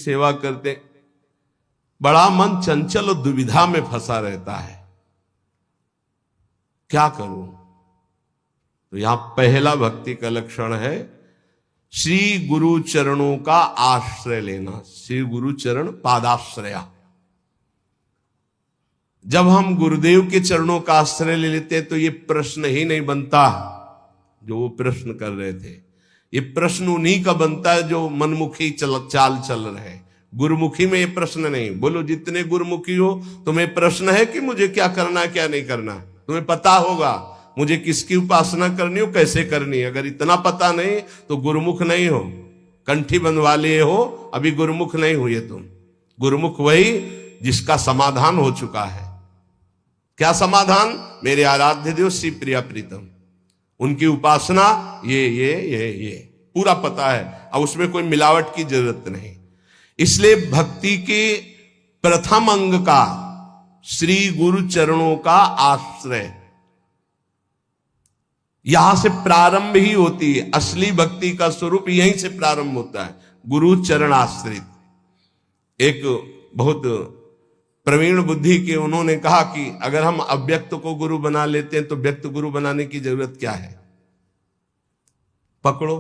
सेवा करते, बड़ा मन चंचल और दुविधा में फंसा रहता है, क्या करूं? तो यहां पहला भक्ति का लक्षण है श्री गुरु चरणों का आश्रय लेना। श्री गुरु चरण पादाश्रया। जब हम गुरुदेव के चरणों का आश्रय ले लेते हैं तो ये प्रश्न ही नहीं बनता जो वो प्रश्न कर रहे थे। ये प्रश्न उन्हीं का बनता है जो मनमुखी चाल चल रहे हैं। गुरुमुखी में ये प्रश्न नहीं। बोलो जितने गुरुमुखी हो, तुम्हें प्रश्न है कि मुझे क्या करना है क्या नहीं करना। तुम्हें पता होगा मुझे किसकी उपासना करनी हो, कैसे करनी है। अगर इतना पता नहीं तो गुरुमुख नहीं हो, कंठी बंधवा लिए हो, अभी गुरुमुख नहीं हुए तुम। गुरुमुख वही जिसका समाधान हो चुका है। क्या समाधान? मेरे आराध्य देव श्री प्रिया प्रीतम, उनकी उपासना ये पूरा पता है। अब उसमें कोई मिलावट की जरूरत नहीं। इसलिए भक्ति के प्रथम अंग का श्री गुरु चरणों का आश्रय, यहां से प्रारंभ ही होती है। असली भक्ति का स्वरूप यहीं से प्रारंभ होता है, गुरु चरण आश्रित। एक बहुत प्रवीण बुद्धि के उन्होंने कहा कि अगर हम अव्यक्त को गुरु बना लेते हैं तो व्यक्त गुरु बनाने की जरूरत क्या है? पकड़ो,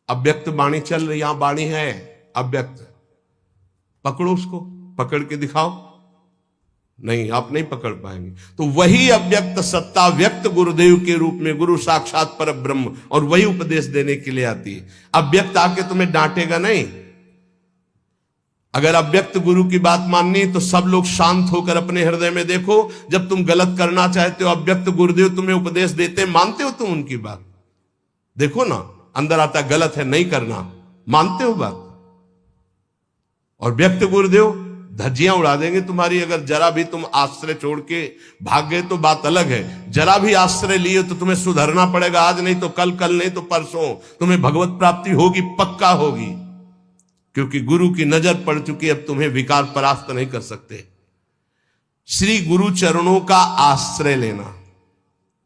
अव्यक्त वाणी चल रही, यहां वाणी है अव्यक्त, पकड़ो उसको, पकड़ के दिखाओ। नहीं, आप नहीं पकड़ पाएंगे। तो वही अव्यक्त सत्ता व्यक्त गुरुदेव के रूप में, गुरु साक्षात पर ब्रह्म, और वही उपदेश देने के लिए आती है। अव्यक्त आके तुम्हें डांटेगा नहीं। अगर अव्यक्त गुरु की बात माननी तो सब लोग शांत होकर अपने हृदय में देखो। जब तुम गलत करना चाहते हो, अव्यक्त गुरुदेव तुम्हें उपदेश देते, मानते हो तुम उनकी बात? देखो ना, अंदर आता गलत है नहीं करना, मानते हो बात? और व्यक्त गुरुदेव धज्जियां उड़ा देंगे तुम्हारी। अगर जरा भी तुम आश्रय छोड़ के भाग गए तो बात अलग है। जरा भी आश्रय लिए तो तुम्हें सुधरना पड़ेगा। आज नहीं तो कल, कल नहीं तो परसों तुम्हें भगवत प्राप्ति होगी, पक्का होगी। क्योंकि गुरु की नजर पड़ चुकी, अब तुम्हें विकार परास्त नहीं कर सकते। श्री गुरु चरणों का आश्रय लेना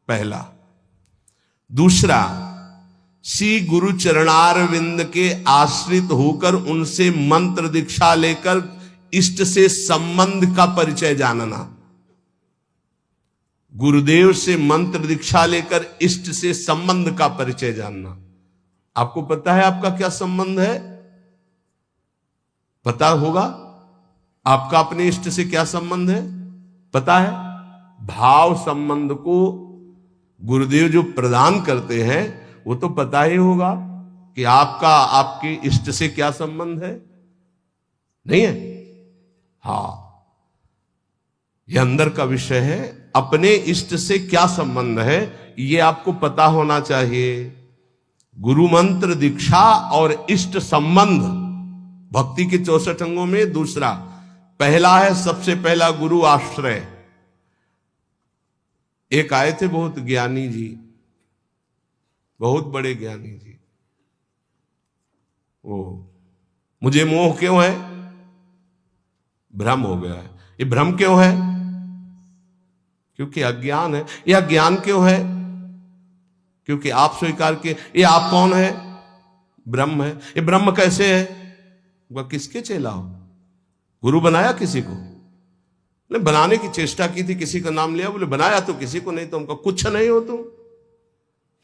पहला। दूसरा, श्री गुरु चरणारविंद के आश्रित होकर उनसे मंत्र दीक्षा लेकर इष्ट से संबंध का परिचय जानना। गुरुदेव से मंत्र दीक्षा लेकर इष्ट से संबंध का परिचय जानना। आपको पता है आपका क्या संबंध है? पता होगा आपका अपने इष्ट से क्या संबंध है? पता है? भाव संबंध को गुरुदेव जो प्रदान करते हैं वो तो पता ही होगा कि आपका आपके इष्ट से क्या संबंध है। नहीं है? हाँ, यह अंदर का विषय है। अपने इष्ट से क्या संबंध है ये आपको पता होना चाहिए। गुरु मंत्र दीक्षा और इष्ट संबंध भक्ति के 64 अंगों में दूसरा। पहला है, सबसे पहला गुरु आश्रय। एक आए थे बहुत ज्ञानी जी, बहुत बड़े ज्ञानी जी। वो मुझे मोह क्यों है? भ्रम हो गया है। ये भ्रम क्यों है? क्योंकि अज्ञान है। यह ज्ञान क्यों है? क्योंकि आप स्वीकार किए। ये आप कौन है? ब्रह्म है। ये ब्रह्म कैसे है? वह किसके चेला हो? गुरु बनाया किसी को? ने बनाने की चेष्टा की थी, किसी का नाम लिया, बोले बनाया तो किसी को नहीं। तो उनका कुछ नहीं हो तुम।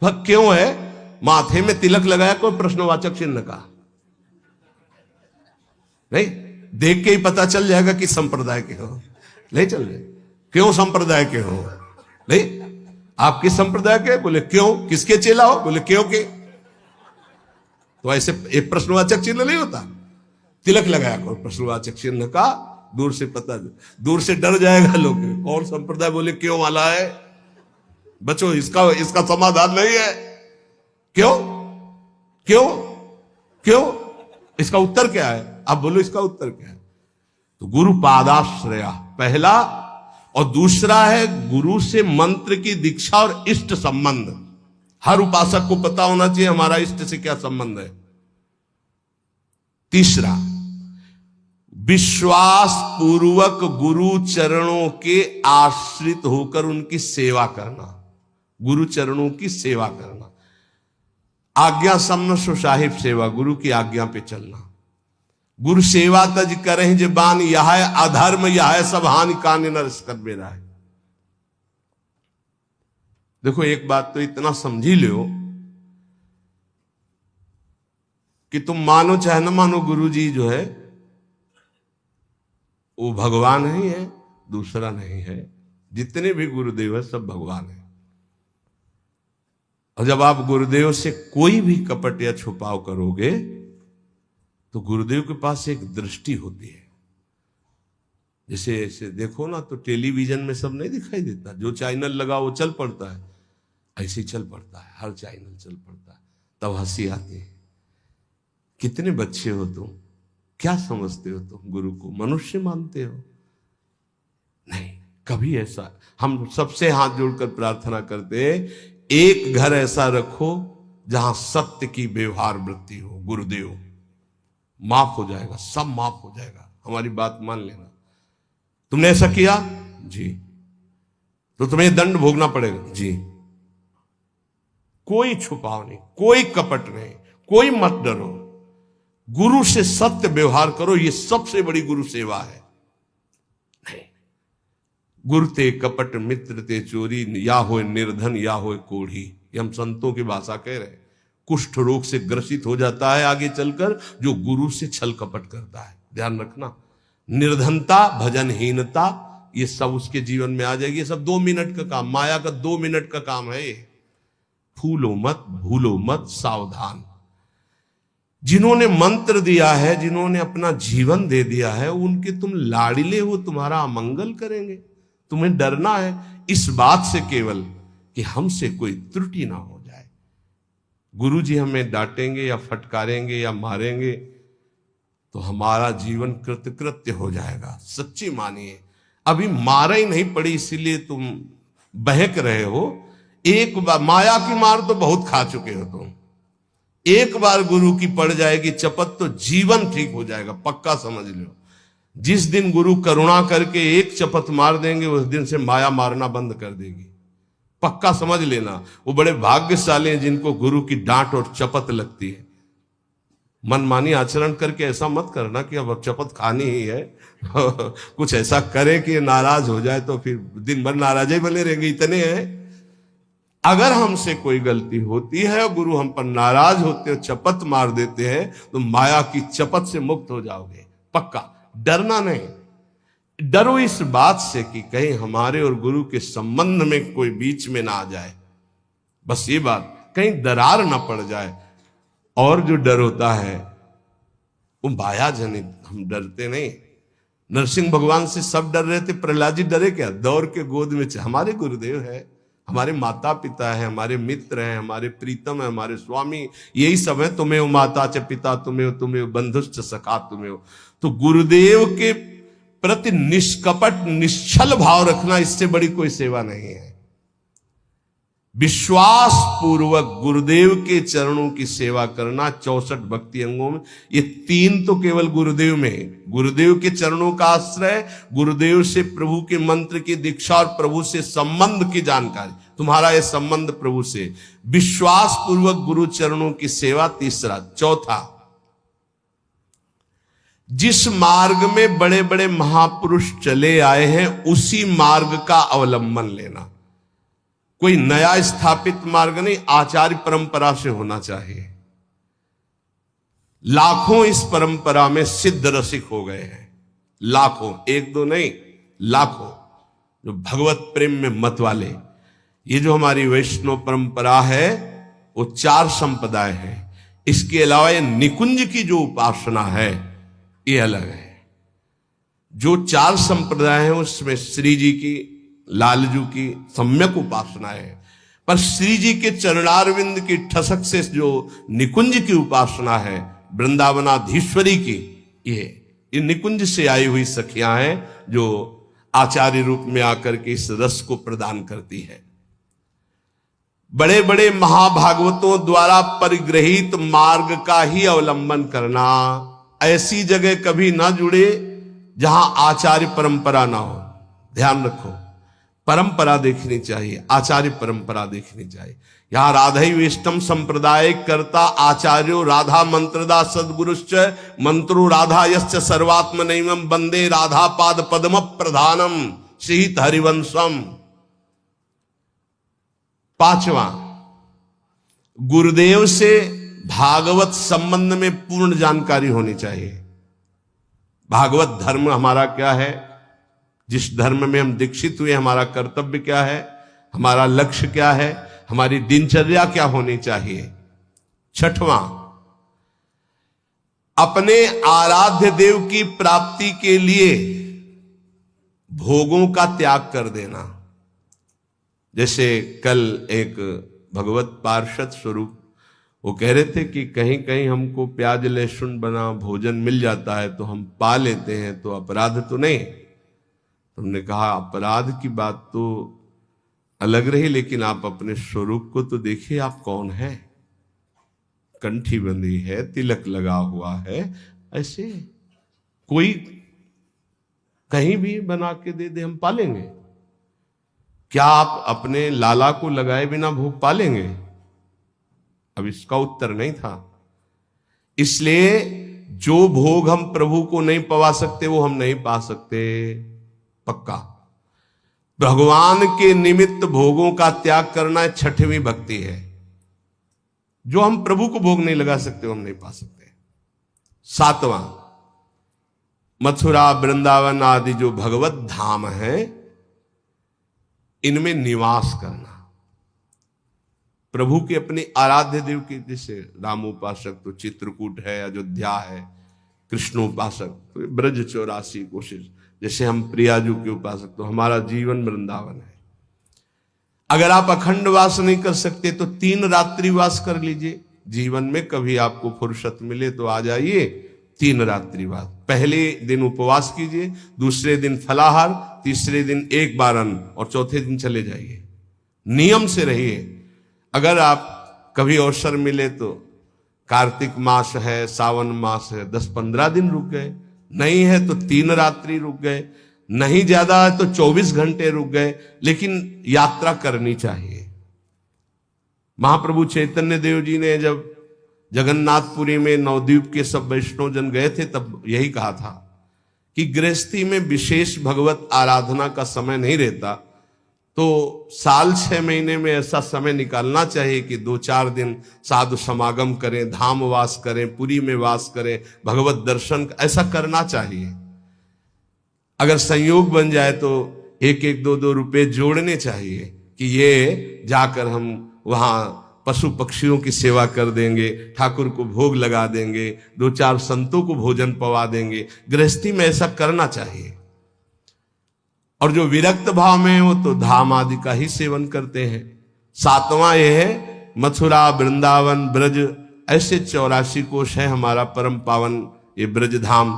वह क्यों है? माथे में तिलक लगाया कोई प्रश्नवाचक चिन्ह का नहीं, देख के ही पता चल जाएगा कि संप्रदाय के हो। नहीं चल रहे क्यों संप्रदाय के हो? नहीं, आप किस संप्रदाय के? बोले क्यों? किसके चेला हो? बोले क्यों के। तो ऐसे एक प्रश्नवाचक चिन्ह नहीं होता। तिलक लगाया कोई प्रश्नवाचक चिन्ह का, दूर से पता, दूर से डर जाएगा लोग, कौन संप्रदाय बोले क्यों वाला है। बच्चों, इसका समाधान नहीं है। क्यों क्यों क्यों? इसका उत्तर क्या है? आप बोलो इसका उत्तर क्या है? तो गुरु पादाश्रया पहला, और दूसरा है गुरु से मंत्र की दीक्षा और इष्ट संबंध। हर उपासक को पता होना चाहिए हमारा इष्ट से क्या संबंध है। तीसरा, विश्वास पूर्वक गुरु चरणों के आश्रित होकर उनकी सेवा करना। गुरु चरणों की सेवा करना, आज्ञा सम्न सुसाहिब सेवा, गुरु की आज्ञा पे चलना। गुरु सेवा तज करें जे बान, यह है अधर्म यह है सब हानि कान नरस कर बेरा है। देखो एक बात तो इतना समझी लो कि तुम मानो चाहे ना मानो, गुरु जी जो है वो भगवान ही है, दूसरा नहीं है। जितने भी गुरुदेव है सब भगवान है। और जब आप गुरुदेव से कोई भी कपट या छुपाव करोगे तो गुरुदेव के पास एक दृष्टि होती है। जैसे ऐसे देखो ना तो टेलीविजन में सब नहीं दिखाई देता, जो चैनल लगा वो चल पड़ता है, ऐसे ही चल पड़ता है, हर चैनल चल पड़ता है। तब हंसी आती है। कितने बच्चे हो तुम, क्या समझते हो तुम गुरु को? मनुष्य मानते हो? नहीं, कभी ऐसा। हम सबसे हाथ जोड़कर प्रार्थना करते हैं, एक घर ऐसा रखो जहां सत्य की व्यवहार वृत्ति हो। गुरुदेव माफ हो जाएगा, सब माफ हो जाएगा। हमारी बात मान लेना। तुमने ऐसा किया जी, तो तुम्हें दंड भोगना पड़ेगा जी। कोई छुपाव नहीं, कोई कपट नहीं, कोई मत डरो। गुरु से सत्य व्यवहार करो, यह सबसे बड़ी गुरु सेवा है। नहीं, गुरु ते कपट मित्र ते चोरी, या हो निर्धन या हो कोढ़ी। ये हम संतों की भाषा कह रहे हैं। कुष्ठ रोग से ग्रसित हो जाता है आगे चलकर जो गुरु से छल कपट करता है। ध्यान रखना, निर्धनता, भजनहीनता, ये सब उसके जीवन में आ जाएगी। ये सब 2 मिनट का काम, माया का 2 मिनट का काम है ये। फूलो मत, भूलो मत, सावधान। जिन्होंने मंत्र दिया है, जिन्होंने अपना जीवन दे दिया है, उनके तुम लाड़िले हो, तुम्हारा अमंगल करेंगे। तुम्हें डरना है इस बात से केवल कि हमसे कोई त्रुटि ना हो जाए। गुरु जी हमें डांटेंगे या फटकारेंगे या मारेंगे तो हमारा जीवन कृतकृत्य हो जाएगा। सच्ची मानिए, अभी मारा ही नहीं पड़ी इसीलिए तुम बहक रहे हो। एक बार माया की मार तो बहुत खा चुके हो तुम। एक बार गुरु की पड़ जाएगी चपत तो जीवन ठीक हो जाएगा, पक्का समझ लो। जिस दिन गुरु करुणा करके एक चपत मार देंगे उस दिन से माया मारना बंद कर देगी, पक्का समझ लेना। वो बड़े भाग्यशाली हैं जिनको गुरु की डांट और चपत लगती है। मनमानी आचरण करके ऐसा मत करना कि अब चपत खानी ही है कुछ ऐसा करे कि नाराज हो जाए तो फिर दिन भर नाराज ही बने रहेंगे, इतने हैं। अगर हमसे कोई गलती होती है और गुरु हम पर नाराज होते हो, चपत मार देते हैं, तो माया की चपत से मुक्त हो जाओगे, पक्का। डरना नहीं, डरो इस बात से कि कहीं हमारे और गुरु के संबंध में कोई बीच में ना आ जाए। बस ये बात, कहीं दरार ना पड़ जाए। और जो डर होता है वो माया जनित, हम डरते नहीं। नरसिंह भगवान से सब डर रहे थे, प्रहलाद जी डरे क्या? दौड़ के गोद में हमारे गुरुदेव है, हमारे माता पिता है, हमारे मित्र हैं, हमारे प्रीतम है, हमारे स्वामी, यही सब है। तुम्हें माता च पिता तुम्हें, तुम्हें बंधुश्च सखा तुम्हें। तो गुरुदेव के प्रति निष्कपट निश्चल भाव रखना, इससे बड़ी कोई सेवा नहीं है। विश्वास पूर्वक गुरुदेव के चरणों की सेवा करना 64 भक्ति अंगों में। ये 3 तो केवल गुरुदेव में, गुरुदेव के चरणों का आश्रय, गुरुदेव से प्रभु के मंत्र की दीक्षा और प्रभु से संबंध की जानकारी। तुम्हारा ये संबंध प्रभु से, विश्वास पूर्वक गुरु चरणों की सेवा, तीसरा। चौथा, जिस मार्ग में बड़े बड़े महापुरुष चले आए हैं उसी मार्ग का अवलंबन लेना। कोई नया स्थापित मार्ग नहीं, आचार्य परंपरा से होना चाहिए। लाखों इस परंपरा में सिद्ध रसिक हो गए हैं, लाखों, 1-2 नहीं, लाखों, जो भगवत प्रेम में मत वाले। ये जो हमारी वैष्णव परंपरा है वो 4 संप्रदाय है। इसके अलावा ये निकुंज की जो उपासना है ये अलग है। जो 4 संप्रदाय हैं उसमें श्री जी की, लालजू की सम्यक उपासना है, पर श्री जी के चरणारविंद की ठसक से जो निकुंज की उपासना है, वृंदावनाधीश्वरी की, ये निकुंज से आई हुई सखियां हैं जो आचार्य रूप में आकर के इस रस को प्रदान करती है। बड़े बड़े महाभागवतों द्वारा परिग्रहित मार्ग का ही अवलंबन करना। ऐसी जगह कभी ना जुड़े जहां आचार्य परंपरा ना हो। ध्यान रखो, परंपरा देखनी चाहिए, आचार्य परंपरा देखनी चाहिए। यहां राधैवेष्टम संप्रदाय करता आचार्यो राधा मंत्रदा सदगुरुश्च मंत्रो राधा यश्च सर्वात्म नैवम वंदे राधा पाद पद्म प्रधानम सिहित हरिवंशम। पांचवा, गुरुदेव से भागवत संबंध में पूर्ण जानकारी होनी चाहिए। भागवत धर्म हमारा क्या है, जिस धर्म में हम दीक्षित हुए, हमारा कर्तव्य क्या है, हमारा लक्ष्य क्या है, हमारी दिनचर्या क्या होनी चाहिए। छठवां, अपने आराध्य देव की प्राप्ति के लिए भोगों का त्याग कर देना। जैसे कल एक भगवत पार्षद स्वरूप वो कह रहे थे कि कहीं कहीं हमको प्याज लहसुन बना भोजन मिल जाता है तो हम पा लेते हैं, तो अपराध तो नहीं। तुमने कहा अपराध की बात तो अलग रही, लेकिन आप अपने स्वरूप को तो देखिए, आप कौन है। कंठी बंधी है, तिलक लगा हुआ है, ऐसे कोई कहीं भी बना के दे दे हम पालेंगे। क्या आप अपने लाला को लगाए बिना भोग पालेंगे? अब इसका उत्तर नहीं था। इसलिए जो भोग हम प्रभु को नहीं पवा सकते वो हम नहीं पा सकते, पक्का। भगवान के निमित्त भोगों का त्याग करना छठवीं भक्ति है। जो हम प्रभु को भोग नहीं लगा सकते वो हम नहीं पा सकते। सातवां, मथुरा वृंदावन आदि जो भगवत धाम है इनमें निवास करना। प्रभु के अपने आराध्य देव की, जैसे रामोपासक तो चित्रकूट है, अयोध्या है, कृष्णोपासक तो ब्रज 84 कोशिश, जैसे हम प्रियाजू के उपासक तो हमारा जीवन वृंदावन है। अगर आप अखंड वास नहीं कर सकते तो 3 रात्रि वास कर लीजिए। जीवन में कभी आपको फुर्सत मिले तो आ जाइए, 3 रात्रि वास। पहले दिन उपवास कीजिए, दूसरे दिन फलाहार, तीसरे दिन एक बार अन्न और चौथे दिन चले जाइए। नियम से रहिए। अगर आप कभी अवसर मिले तो कार्तिक मास है, सावन मास है, 10-15 दिन रुक गए, नहीं है तो 3 रात्रि रुक गए, नहीं ज्यादा है तो 24 घंटे रुक गए, लेकिन यात्रा करनी चाहिए। महाप्रभु चैतन्य देव जी ने जब जगन्नाथपुरी में नवद्वीप के सब वैष्णव जन गए थे तब यही कहा था कि गृहस्थी में विशेष भगवत आराधना का समय नहीं रहता, तो साल 6 महीने में ऐसा समय निकालना चाहिए कि 2-4 दिन साधु समागम करें, धाम वास करें, पुरी में वास करें, भगवत दर्शन, ऐसा करना चाहिए। अगर संयोग बन जाए तो 1-1, 2-2 रुपए जोड़ने चाहिए कि ये जाकर हम वहां पशु पक्षियों की सेवा कर देंगे, ठाकुर को भोग लगा देंगे, 2-4 संतों को भोजन पवा देंगे। गृहस्थी में ऐसा करना चाहिए। और जो विरक्त भाव में वो तो धाम आदि का ही सेवन करते हैं। 7वां यह है मथुरा वृंदावन ब्रज, ऐसे 84 कोश है हमारा परम पावन ये ब्रज धाम,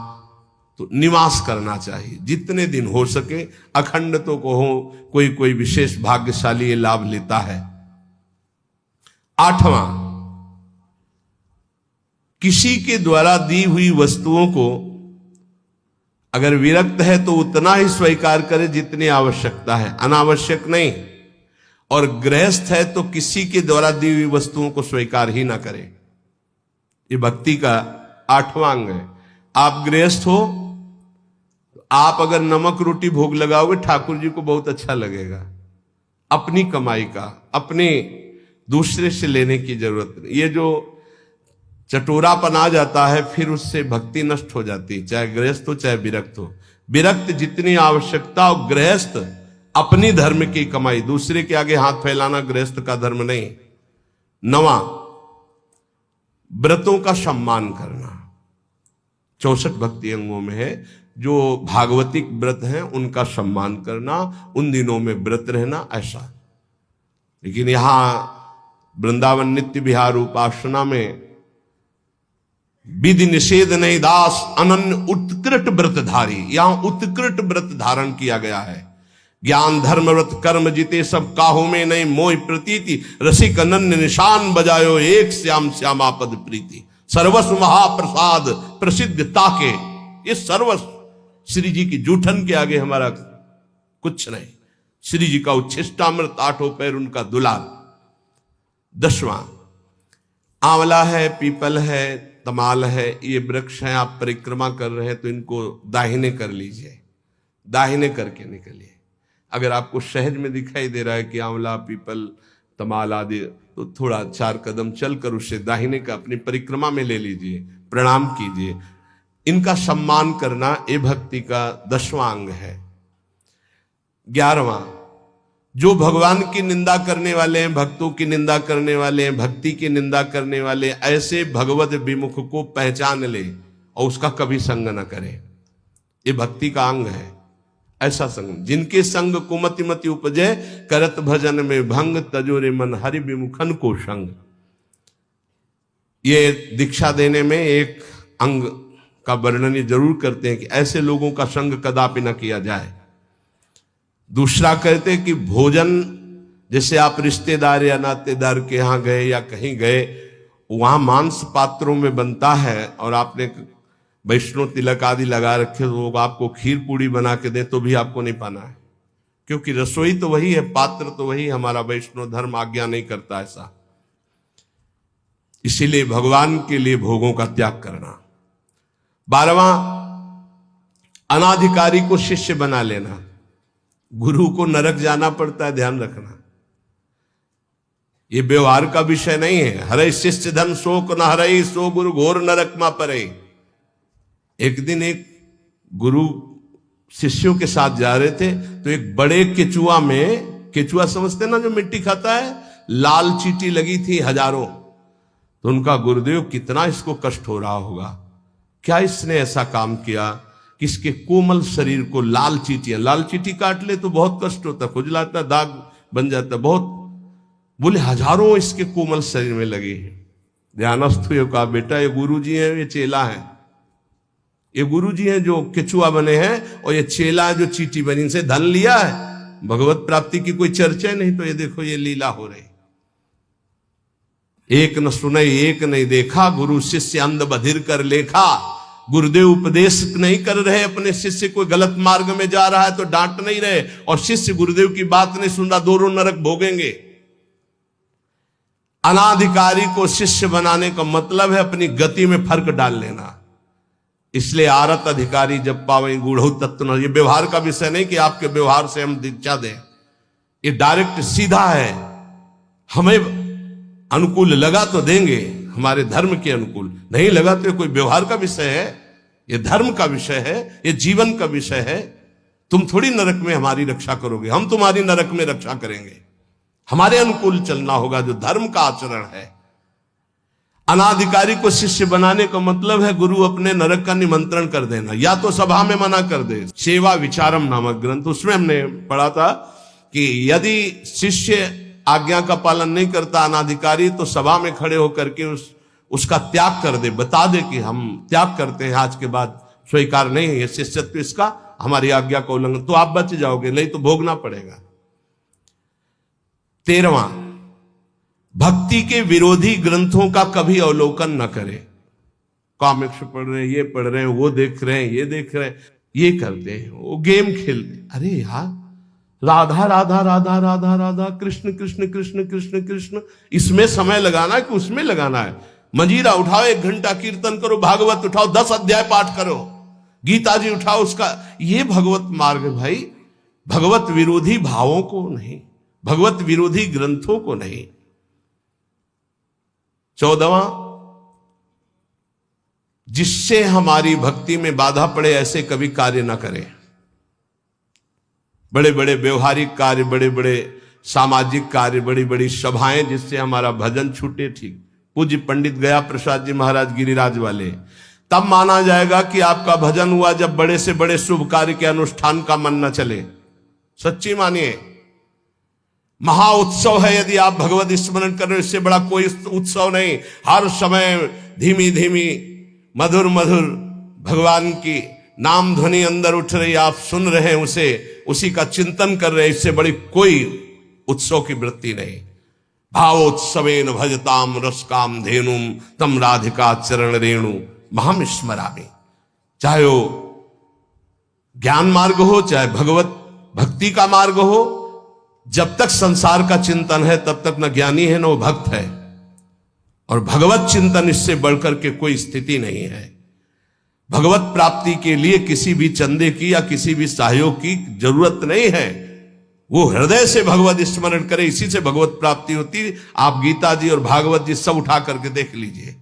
तो निवास करना चाहिए जितने दिन हो सके। अखंड तो कहो, कोई कोई विशेष भाग्यशाली ये लाभ लेता है। 8वां, किसी के द्वारा दी हुई वस्तुओं को अगर विरक्त है तो उतना ही स्वीकार करे जितनी आवश्यकता है, अनावश्यक नहीं। और गृहस्थ है तो किसी के द्वारा दी हुई वस्तुओं को स्वीकार ही ना करे। ये भक्ति का 8वां अंग है। आप गृहस्थ हो, आप अगर नमक रोटी भोग लगाओगे ठाकुर जी को बहुत अच्छा लगेगा। अपनी कमाई का, अपने दूसरे से लेने की जरूरत नहीं। ये जो चटोरापन आ जाता है फिर उससे भक्ति नष्ट हो जाती है, चाहे गृहस्थ हो चाहे विरक्त हो। विरक्त जितनी आवश्यकता और गृहस्थ अपनी धर्म की कमाई, दूसरे के आगे हाथ फैलाना गृहस्थ का धर्म नहीं। 9वां, व्रतों का सम्मान करना। 64 भक्ति अंगों में है। जो भागवतिक व्रत हैं उनका सम्मान करना, उन दिनों में व्रत रहना, ऐसा। लेकिन यहां वृंदावन नित्य विहार उपासना में विधि निषेध नहीं दास अनन्य उत्कृष्ट व्रतधारी, यहां उत्कृष्ट व्रत धारण किया गया है। ज्ञान धर्म व्रत कर्म जीते सब काहू में नहीं मोह प्रतीति, रसिक अनन्य निशान बजायो एक श्याम श्यामापद प्रीति। सर्वस्व महाप्रसाद प्रसिद्ध ताके, ये सर्वस्व श्री जी की जूठन के आगे हमारा कुछ नहीं। श्री जी का उच्छिष्टामृत, 8 पैर उनका दुलार। 10वां, आंवला है, पीपल है, तमाल है, ये वृक्ष हैं, आप परिक्रमा कर रहे हैं तो इनको दाहिने कर लीजिए, दाहिने करके निकलिए। अगर आपको सहज में दिखाई दे रहा है कि आंवला, पीपल, तमाल आदि, तो थोड़ा 4 कदम चलकर उसे दाहिने का अपनी परिक्रमा में ले लीजिए, प्रणाम कीजिए। इनका सम्मान करना ये भक्ति का 10वां अंग है। 11वां, जो भगवान की निंदा करने वाले हैं, भक्तों की निंदा करने वाले हैं, भक्ति की निंदा करने वाले, ऐसे भगवत विमुख को पहचान ले और उसका कभी संग न करे। ये भक्ति का अंग है। ऐसा संग, जिनके संग कुमति मति उपजे, करत भजन में भंग, तजोरे मन हरि विमुखन को संग। ये दीक्षा देने में एक अंग का वर्णन जरूर करते हैं कि ऐसे लोगों का संग कदापि न किया जाए। दूसरा कहते हैं कि भोजन, जैसे आप रिश्तेदार या नातेदार के यहां गए या कहीं गए, वहां मांस पात्रों में बनता है और आपने वैष्णो तिलक आदि लगा रखे, तो आपको खीर पूड़ी बना के दे तो भी आपको नहीं पाना है, क्योंकि रसोई तो वही है, पात्र तो वही। हमारा वैष्णव धर्म आज्ञा नहीं करता ऐसा। इसीलिए भगवान के लिए भोगों का त्याग करना। 12वां, अनाधिकारी को शिष्य बना लेना। गुरु को नरक जाना पड़ता है, ध्यान रखना। ये व्यवहार का विषय नहीं है। हरे शिष्य धन शोक न हरे, सो गुरु घोर नरक मा परे। एक दिन एक गुरु शिष्यों के साथ जा रहे थे, तो एक बड़े केचुआ में, केचुआ समझते ना जो मिट्टी खाता है, लाल चींटी लगी थी हजारों। तो उनका गुरुदेव, कितना इसको कष्ट हो रहा होगा, क्या इसने ऐसा काम किया कि इसके कोमल शरीर को लाल चींटी काट ले तो बहुत कष्ट होता, खुजलाता, दाग बन जाता बहुत। बोले हजारों इसके कोमल शरीर में लगे हैं। ध्यानस्थ हुए, कहा बेटा ये गुरु जी हैं, ये चेला है। ये गुरु जी हैं जो केचुआ बने हैं, और ये चेला है जो चींटी बनी। इनसे धन लिया है, भगवत प्राप्ति की कोई चर्चा नहीं, तो ये देखो ये लीला हो रही। एक न सुने एक नहीं देखा, गुरु शिष्य अंध बधिर कर लेखा। गुरुदेव उपदेश नहीं कर रहे, अपने शिष्य कोई गलत मार्ग में जा रहा है तो डांट नहीं रहे, और शिष्य गुरुदेव की बात नहीं सुन रहा, दोनों नरक भोगेंगे। अनाधिकारी को शिष्य बनाने का मतलब है अपनी गति में फर्क डाल लेना। इसलिए आरत अधिकारी जब पावे गूढ़ तत्व न। ये व्यवहार का विषय नहीं कि आपके व्यवहार से हम दीक्षा दें, ये डायरेक्ट सीधा है। हमें अनुकूल लगा तो देंगे, हमारे धर्म के अनुकूल, नहीं लगा तो कोई व्यवहार का विषय है, ये धर्म का विषय है, ये जीवन का विषय है। तुम थोड़ी नरक में हमारी रक्षा करोगे, हम तुम्हारी नरक में रक्षा करेंगे। हमारे अनुकूल चलना होगा, जो धर्म का आचरण है। अनाधिकारी को शिष्य बनाने का मतलब है गुरु अपने नरक का निमंत्रण कर देना, या तो सभा में मना कर दे। सेवा विचारम नामक ग्रंथ, उसमें हमने पढ़ा था कि यदि शिष्य आज्ञा का पालन नहीं करता, अनाधिकारी, तो सभा में खड़े होकर के उसका त्याग कर दे, बता दे कि हम त्याग करते हैं, आज के बाद स्वीकार नहीं है ये शिष्यत्व इसका, हमारी आज्ञा का उल्लंघन, तो आप बच जाओगे, नहीं तो भोगना पड़ेगा। 13वां, भक्ति के विरोधी ग्रंथों का कभी अवलोकन न करे। कॉमिक्स पढ़ रहे हैं, ये पढ़ रहे हैं, वो देख रहे हैं, ये देख रहे हैं, ये करते हैं, वो गेम खेलते। अरे यार, राधा राधा राधा राधा राधा, कृष्ण कृष्ण कृष्ण कृष्ण कृष्ण, इसमें समय लगाना है कि उसमें लगाना है? मंजीरा उठाओ, 1 घंटा कीर्तन करो, भागवत उठाओ, 10 अध्याय पाठ करो, गीता जी उठाओ, उसका ये भगवत मार्ग है भाई। भगवत विरोधी भावों को नहीं, भगवत विरोधी ग्रंथों को नहीं। 14वां, जिससे हमारी भक्ति में बाधा पड़े ऐसे कभी कार्य ना करें। बड़े बड़े व्यवहारिक कार्य, बड़े बड़े सामाजिक कार्य, बड़ी बड़ी सभाएं जिससे हमारा भजन छूटे, ठीक। पूज्य पंडित गया प्रसाद जी महाराज गिरिराज वाले, तब माना जाएगा कि आपका भजन हुआ जब बड़े से बड़े शुभ कार्य के अनुष्ठान का मन न चले। सच्ची मानिए, महा उत्सव है यदि आप भगवत स्मरण कर रहे हो, इससे बड़ा कोई उत्सव नहीं। हर समय धीमी धीमी मधुर मधुर भगवान की नाम ध्वनि अंदर उठ रही, आप सुन रहे हैं उसे, उसी का चिंतन कर रहे हैं, इससे बड़ी कोई उत्सव की वृत्ति नहीं। भावोत्सवेन भजताम रसकाम धेनुम तम राधिका चरण रेणु महम स्मरामि। चाहे वो ज्ञान मार्ग हो, चाहे भगवत भक्ति का मार्ग हो, जब तक संसार का चिंतन है तब तक न ज्ञानी है न वो भक्त है, और भगवत चिंतन इससे बढ़कर के कोई स्थिति नहीं है। भगवत प्राप्ति के लिए किसी भी चंदे की या किसी भी सहयोग की जरूरत नहीं है। वो हृदय से भगवत स्मरण करे, इसी से भगवत प्राप्ति होती। आप गीता जी और भागवत जी सब उठा करके देख लीजिए।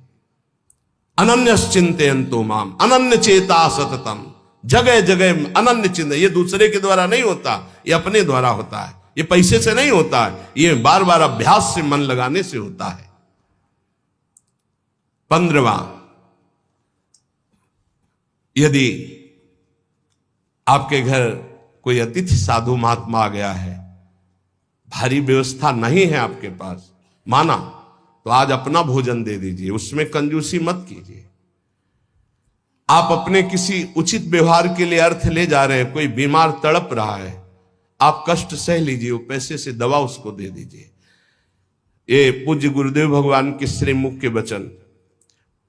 अनन्य चिंतयन्तो माम अनन्य चेता सततम, जगह जगह अनन्य चिंतन। ये दूसरे के द्वारा नहीं होता, ये अपने द्वारा होता है। ये पैसे से नहीं होता है, ये बार बार अभ्यास से, मन लगाने से होता है। 15वां, यदि आपके घर कोई अतिथि साधु महात्मा आ गया है, भारी व्यवस्था नहीं है आपके पास, माना तो आज अपना भोजन दे दीजिए, उसमें कंजूसी मत कीजिए। आप अपने किसी उचित व्यवहार के लिए अर्थ ले जा रहे हैं, कोई बीमार तड़प रहा है, आप कष्ट सह लीजिए, वो पैसे से दवा उसको दे दीजिए। ये पूज्य गुरुदेव भगवान के श्रीमुख के वचन।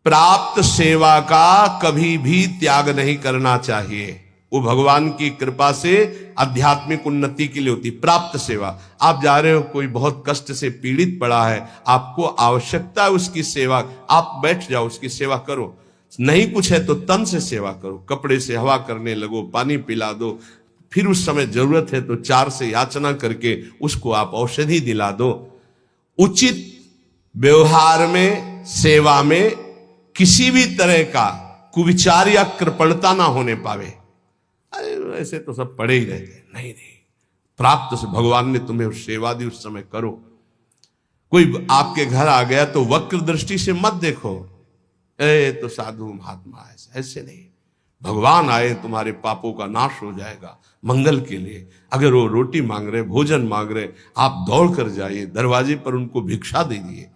प्राप्त सेवा का कभी भी त्याग नहीं करना चाहिए। वो भगवान की कृपा से आध्यात्मिक उन्नति के लिए होती। प्राप्त सेवा, आप जा रहे हो, कोई बहुत कष्ट से पीड़ित पड़ा है, आपको आवश्यकता है उसकी सेवा, आप बैठ जाओ, उसकी सेवा करो। नहीं कुछ है तो तन से सेवा करो, कपड़े से हवा करने लगो, पानी पिला दो, फिर उस समय जरूरत है तो 4 से याचना करके उसको आप औषधि दिला दो। उचित व्यवहार में, सेवा में किसी भी तरह का कुविचार या कृपणता ना होने पावे। अरे ऐसे तो सब पड़े ही रहते, नहीं, प्राप्त से भगवान ने तुम्हें सेवा दी, उस समय करो। कोई आपके घर आ गया तो वक्र दृष्टि से मत देखो, तो साधु महात्मा ऐसे नहीं। भगवान आए, तुम्हारे पापों का नाश हो जाएगा मंगल के लिए। अगर वो रोटी मांग रहे, भोजन मांग रहे, आप दौड़ कर जाइए, दरवाजे पर उनको भिक्षा दीजिए।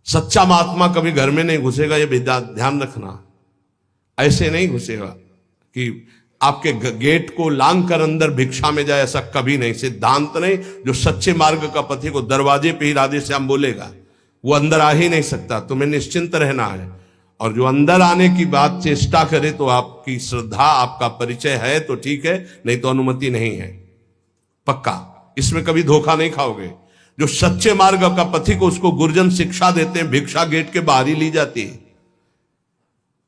सच्चा महात्मा कभी घर में नहीं घुसेगा, ये ध्यान रखना। ऐसे नहीं घुसेगा कि आपके गेट को लांग कर अंदर भिक्षा में जाए, ऐसा कभी नहीं, सिद्धांत नहीं। जो सच्चे मार्ग का पथी को दरवाजे पे ही राधे श्याम बोलेगा, वो अंदर आ ही नहीं सकता। तुम्हें निश्चिंत रहना है। और जो अंदर आने की बात चेष्टा करे तो आपकी श्रद्धा, आपका परिचय है तो ठीक है, नहीं तो अनुमति नहीं है, पक्का। इसमें कभी धोखा नहीं खाओगे। जो सच्चे मार्ग का पथिक को, उसको गुरुजन शिक्षा देते हैं, भिक्षा गेट के बाहर ही ली जाती है।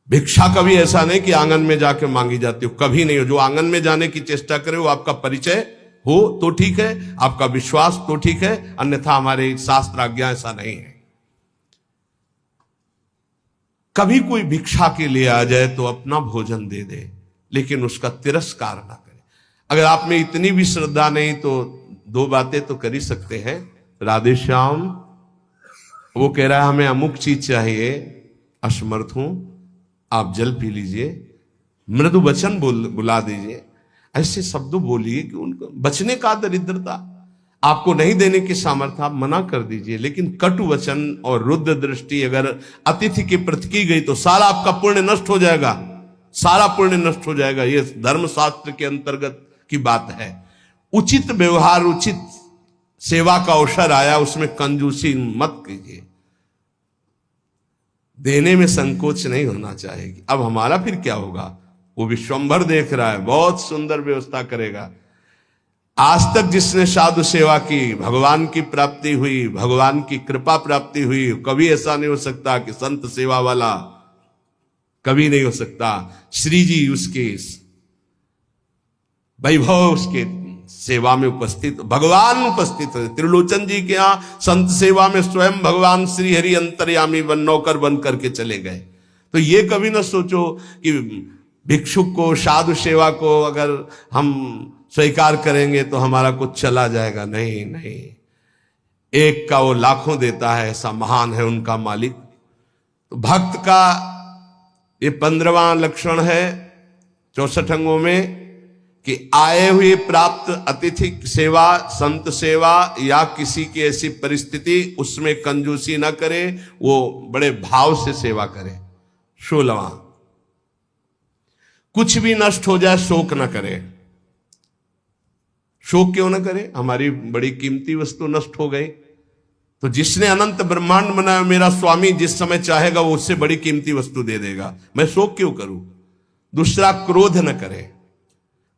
भिक्षा कभी ऐसा नहीं कि आंगन में जाके मांगी जाती हो, कभी नहीं हो। जो आंगन में जाने की चेष्टा करे वो आपका परिचय हो तो ठीक है, आपका विश्वास तो ठीक है, अन्यथा हमारे शास्त्र आज्ञा ऐसा नहीं है। कभी कोई भिक्षा के लिए आ जाए तो अपना भोजन दे दे, लेकिन उसका तिरस्कार ना करे। अगर आप में इतनी भी श्रद्धा नहीं तो 2 बातें तो कर ही सकते हैं। राधे श्याम, वो कह रहा है हमें अमुक चीज चाहिए, असमर्थ हूं, आप जल पी लीजिए, मृदु वचन बुला दीजिए, ऐसे शब्द बोलिए कि उनको बचने का दरिद्रता आपको नहीं देने की सामर्थ्य, आप मना कर दीजिए। लेकिन कटु वचन और रुद्र दृष्टि अगर अतिथि के प्रति की गई तो सारा आपका पुण्य नष्ट हो जाएगा, सारा पुण्य नष्ट हो जाएगा। ये धर्मशास्त्र के अंतर्गत की बात है। उचित व्यवहार, उचित सेवा का अवसर आया, उसमें कंजूसी मत कीजिए। देने में संकोच नहीं होना चाहिए। अब हमारा फिर क्या होगा? वो विश्वंभर देख रहा है, बहुत सुंदर व्यवस्था करेगा। आज तक जिसने साधु सेवा की, भगवान की प्राप्ति हुई, भगवान की कृपा प्राप्ति हुई। कभी ऐसा नहीं हो सकता कि संत सेवा वाला, कभी नहीं हो सकता। श्री जी उसके वैभव, उसके सेवा में उपस्थित, भगवान उपस्थित है। त्रिलोचन जी के यहाँ संत सेवा में स्वयं भगवान श्री हरि अंतर्यामी नौकर बन करके चले गए। तो ये कभी ना सोचो कि भिक्षुक को, साधु सेवा को अगर हम स्वीकार करेंगे तो हमारा कुछ चला जाएगा। नहीं नहीं, एक का वो लाखों देता है, ऐसा महान है उनका मालिक। तो भक्त का ये 15वां लक्षण है 64 अंगों में कि आए हुए प्राप्त अतिथि सेवा, संत सेवा या किसी की ऐसी परिस्थिति, उसमें कंजूसी ना करे, वो बड़े भाव से सेवा करे। 16वां, कुछ भी नष्ट हो जाए शोक ना करे। शोक क्यों ना करे? हमारी बड़ी कीमती वस्तु नष्ट हो गई तो जिसने अनंत ब्रह्मांड बनाया, मेरा स्वामी जिस समय चाहेगा वो उससे बड़ी कीमती वस्तु दे देगा, मैं शोक क्यों करूं? दूसरा, क्रोध न करे।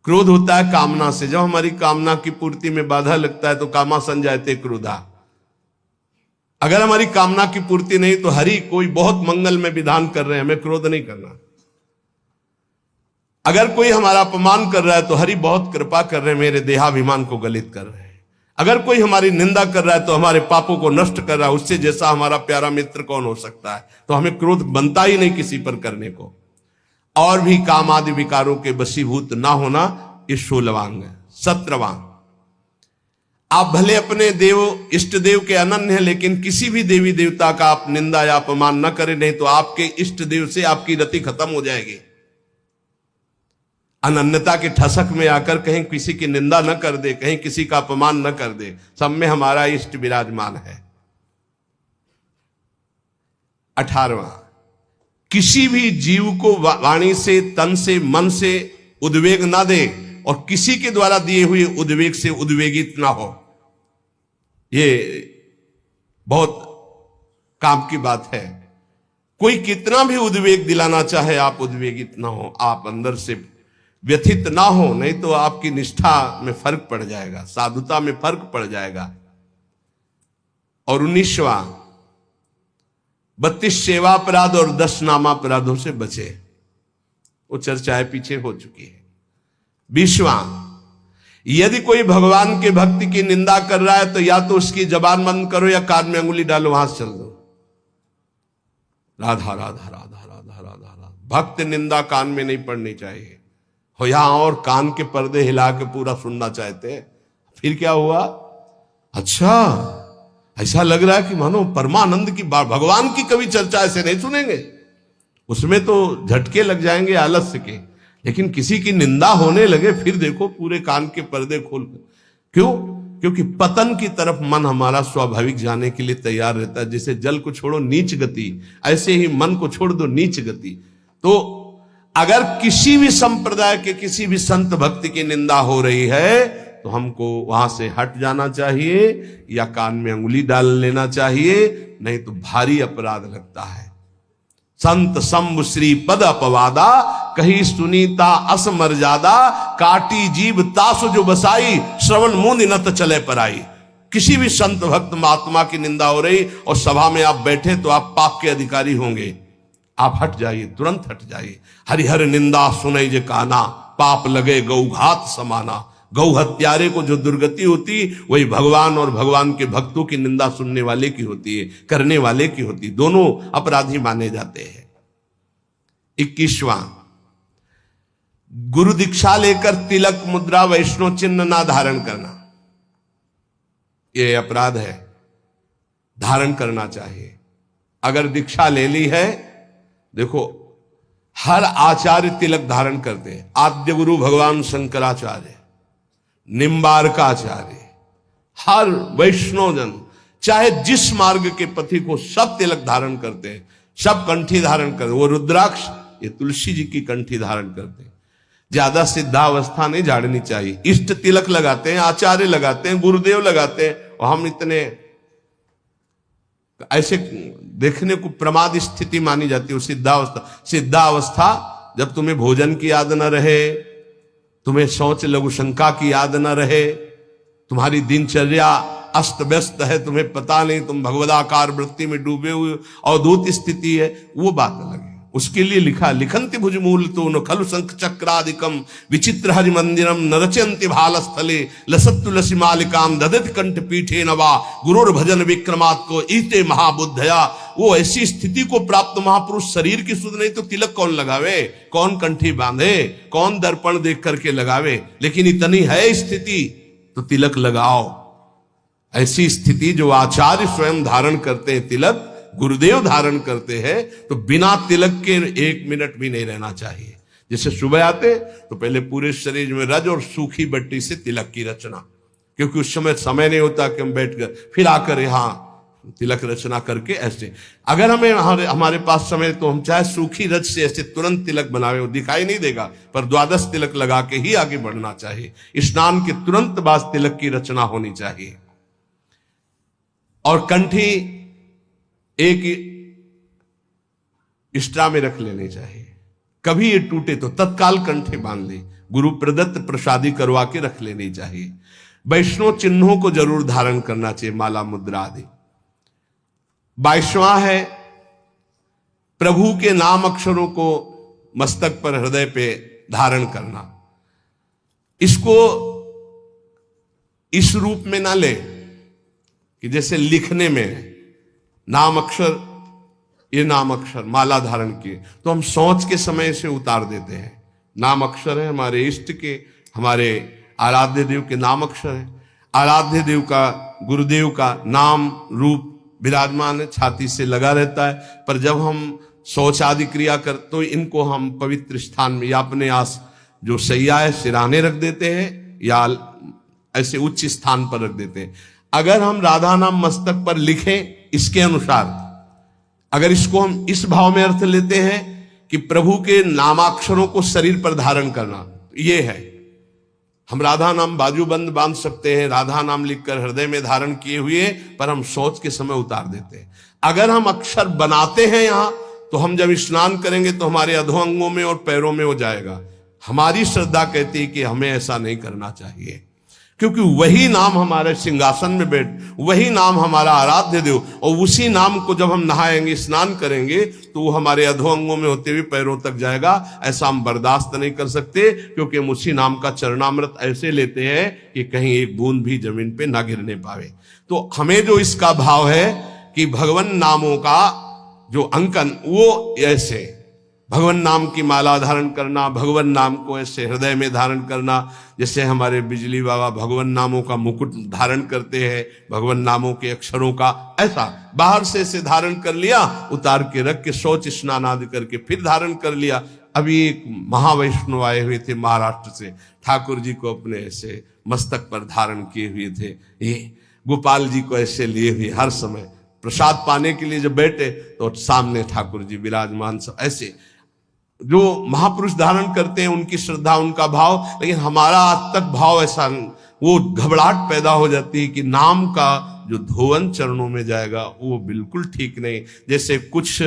क्रोध होता है कामना से। जब हमारी कामना की पूर्ति में बाधा लगता है तो कामा संजायते क्रोधा। अगर हमारी कामना की पूर्ति नहीं तो हरि कोई बहुत मंगल में विधान कर रहे हैं, हमें क्रोध नहीं करना। अगर कोई हमारा अपमान कर रहा है तो हरि बहुत कृपा कर रहे हैं, मेरे देहाभिमान को गलित कर रहे हैं। अगर कोई हमारी निंदा कर रहा है तो हमारे पापों को नष्ट कर रहा है। उससे जैसा हमारा प्यारा मित्र कौन हो सकता है। तो हमें क्रोध बनता ही नहीं किसी पर करने को। और भी काम आदि विकारों के वशीभूत ना होना, ये 16वां अंग है। 17वां, आप भले अपने देव इष्ट देव के अनन्य हैं, लेकिन किसी भी देवी देवता का आप निंदा या अपमान न करें, नहीं तो आपके इष्ट देव से आपकी रति खत्म हो जाएगी। अनन्यता के ठसक में आकर कहीं किसी की निंदा न कर दे, कहीं किसी का अपमान न कर दे। सब में हमारा इष्ट विराजमान है। 18वां, किसी भी जीव को वाणी से, तन से, मन से उद्वेग ना दे और किसी के द्वारा दिए हुए उद्वेग से उद्वेगित ना हो। ये बहुत काम की बात है। कोई कितना भी उद्वेग दिलाना चाहे, आप उद्वेगित ना हो, आप अंदर से व्यथित ना हो, नहीं तो आपकी निष्ठा में फर्क पड़ जाएगा, साधुता में फर्क पड़ जाएगा। और 19वां, 32 सेवापराध और 10 नामापराधों से बचे। वो चर्चाएं पीछे हो चुकी है। 20वां, यदि कोई भगवान के भक्ति की निंदा कर रहा है तो या तो उसकी जबान बंद करो या कान में अंगुली डालो, वहां से चल दो। राधा राधा राधा राधा राधा राधा। भक्त निंदा कान में नहीं पड़नी चाहिए हो। यहां और कान के पर्दे हिला के पूरा सुनना चाहते हैं, फिर क्या हुआ? अच्छा, ऐसा लग रहा है कि मानो परमानंद की भगवान की कभी चर्चा ऐसे नहीं सुनेंगे, उसमें तो झटके लग जाएंगे आलस्य के। लेकिन किसी की निंदा होने लगे, फिर देखो पूरे कान के पर्दे खोल। क्यों? क्योंकि पतन की तरफ मन हमारा स्वाभाविक जाने के लिए तैयार रहता है। जैसे जल को छोड़ो नीच गति, ऐसे ही मन को छोड़ दो नीच गति। तो अगर किसी भी संप्रदाय के किसी भी संत भक्ति की निंदा हो रही है तो हमको वहां से हट जाना चाहिए या कान में अंगुली डाल लेना चाहिए, नहीं तो भारी अपराध लगता है। संत शंभु श्री पद अपवादा, कही सुनीता असमर्यादा, काटी जीव तासु जो बसाई, श्रवण मुनि नत चले पराई। किसी भी संत भक्त महात्मा की निंदा हो रही और सभा में आप बैठे तो आप पाप के अधिकारी होंगे, आप हट जाइए, तुरंत हट जाइए। हरिहर निंदा सुनई जे काना, पाप लगे गौघात समाना। गौ हत्यारे को जो दुर्गति होती वही भगवान और भगवान के भक्तों की निंदा सुनने वाले की होती है, करने वाले की होती। दोनों अपराधी माने जाते हैं। 21वां, गुरु दीक्षा लेकर तिलक मुद्रा वैष्णव चिन्ह ना धारण करना, यह अपराध है। धारण करना चाहिए। अगर दीक्षा ले ली है, देखो हर आचार्य तिलक धारण करते हैं। आद्य गुरु भगवान शंकराचार्य, निम्बारकाचार्य, हर वैष्णवजन चाहे जिस मार्ग के पथिक को सब तिलक धारण करते हैं, सब कंठी धारण करते हैं। वो रुद्राक्ष, ये तुलसी जी की कंठी धारण करते हैं। ज्यादा सिद्धावस्था नहीं झाड़नी चाहिए। इष्ट तिलक लगाते हैं, आचार्य लगाते हैं, गुरुदेव लगाते हैं, और हम इतने ऐसे देखने को प्रमाद स्थिति मानी जाती है। सिद्धावस्था, सिद्धावस्था जब तुम्हें भोजन की याद न रहे, तुम्हें शौच लघु शंका की याद न रहे, तुम्हारी दिनचर्या अस्त व्यस्त है, तुम्हें पता नहीं, तुम भगवदाकार वृत्ति में डूबे हुए अवधूत स्थिति है, वो बात अलग है। उसके लिए लिखा, लिखंति भुजमूल तो न खलु शंख चक्रादिकम विचित्र हरि मंदिरम न रचयंति भालस्थले लसत्तु लसी मालिकाम ददत कंठ पीठे नवा गुरुर भजन विक्रमात् को ईते महाबुद्धया। वो ऐसी स्थिति को प्राप्त महापुरुष शरीर की सुध नहीं तो तिलक कौन लगावे, कौन कंठी बांधे, कौन दर्पण देख करके लगावे। लेकिन इतनी है स्थिति तो तिलक लगाओ। ऐसी स्थिति जो आचार्य स्वयं धारण करते हैं, तिलक गुरुदेव धारण करते हैं, तो बिना तिलक के 1 मिनट भी नहीं रहना चाहिए। जैसे सुबह आते तो पहले पूरे शरीर में रज और सूखी बट्टी से तिलक की रचना, क्योंकि उस समय नहीं होता कि हम बैठकर फिर आकर यहाँ तिलक रचना करके ऐसे। अगर हमें हमारे पास समय तो हम चाहे सूखी रज से ऐसे तुरंत तिलक बनावे, वो दिखाई नहीं देगा, पर 12 तिलक लगा के ही आगे बढ़ना चाहिए। स्नान के तुरंत बाद तिलक की रचना होनी चाहिए। और कंठी एक एक्स्ट्रा में रख लेनी चाहिए। कभी ये टूटे तो तत्काल कंठे बांध ले। गुरु प्रदत्त प्रसादी करवा के रख लेनी चाहिए। वैष्णव चिन्हों को जरूर धारण करना चाहिए, माला मुद्रा आदि। 22वां है प्रभु के नाम अक्षरों को मस्तक पर, हृदय पे धारण करना। इसको इस रूप में ना ले कि जैसे लिखने में नाम अक्षर, ये नाम अक्षर माला धारण किए तो हम सोच के समय से उतार देते हैं। नाम अक्षर है हमारे इष्ट के, हमारे आराध्य देव के नाम अक्षर है। आराध्य देव का, गुरुदेव का नाम रूप विराजमान है, छाती से लगा रहता है। पर जब हम शौच आदि क्रिया कर तो इनको हम पवित्र स्थान में या अपने आस जो सैया है सिराने रख देते हैं या ऐसे उच्च स्थान पर रख देते हैं। अगर हम राधा नाम मस्तक पर लिखें इसके अनुसार, अगर इसको हम इस भाव में अर्थ लेते हैं कि प्रभु के नामाक्षरों को शरीर पर धारण करना, ये है। हम राधा नाम बाजूबंद बांध सकते हैं, राधा नाम लिखकर हृदय में धारण किए हुए, पर हम सोच के समय उतार देते हैं। अगर हम अक्षर बनाते हैं यहां, तो हम जब स्नान करेंगे तो हमारे अधोअंगों में और पैरों में हो जाएगा। हमारी श्रद्धा कहती है कि हमें ऐसा नहीं करना चाहिए, क्योंकि वही नाम हमारे सिंहासन में बैठ, वही नाम हमारा आराध्य देव, और उसी नाम को जब हम नहाएंगे स्नान करेंगे तो वो हमारे अधोअंगों में होते हुए पैरों तक जाएगा। ऐसा हम बर्दाश्त नहीं कर सकते, क्योंकि हम उसी नाम का चरणामृत ऐसे लेते हैं कि कहीं एक बूंद भी जमीन पे ना गिरने पावे। तो हमें जो इसका भाव है कि भगवान नामों का जो अंकन, वो ऐसे भगवान नाम की माला धारण करना, भगवान नाम को ऐसे हृदय में धारण करना, जैसे हमारे बिजली बाबा भगवान नामों का मुकुट धारण करते हैं, भगवान नामों के अक्षरों का, ऐसा बाहर से ऐसे धारण कर लिया, उतार के रख के शौच स्नान आदि करके फिर धारण कर लिया। अभी एक महावैष्णव आए हुए थे महाराष्ट्र से, ठाकुर जी को अपने ऐसे मस्तक पर धारण किए हुए थे, ये गोपाल जी को ऐसे लिए हुए, हर समय प्रसाद पाने के लिए जब बैठे तो सामने ठाकुर जी विराजमान, सब ऐसे जो महापुरुष धारण करते हैं, उनकी श्रद्धा, उनका भाव। लेकिन हमारा आज तक भाव ऐसा, वो घबराहट पैदा हो जाती है कि नाम का जो धोवन चरणों में जाएगा वो बिल्कुल ठीक नहीं। जैसे कुछ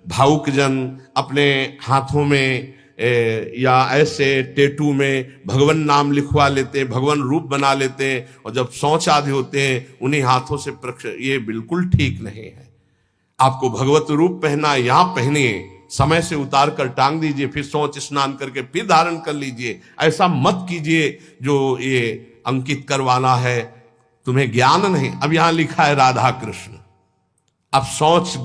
भावुक जन अपने हाथों में या ऐसे टेटू में भगवान नाम लिखवा लेते हैं, भगवान रूप बना लेते हैं, और जब शौच आदि होते हैं उन्हीं हाथों से ये बिल्कुल ठीक नहीं है। आपको भगवत रूप पहना, यहां पहनिए, समय से उतार कर टांग दीजिए, फिर शौच स्नान करके फिर धारण कर लीजिए। ऐसा मत कीजिए जो ये अंकित करवाना है, तुम्हें ज्ञान नहीं। अब यहां लिखा है राधा कृष्ण, अब शौच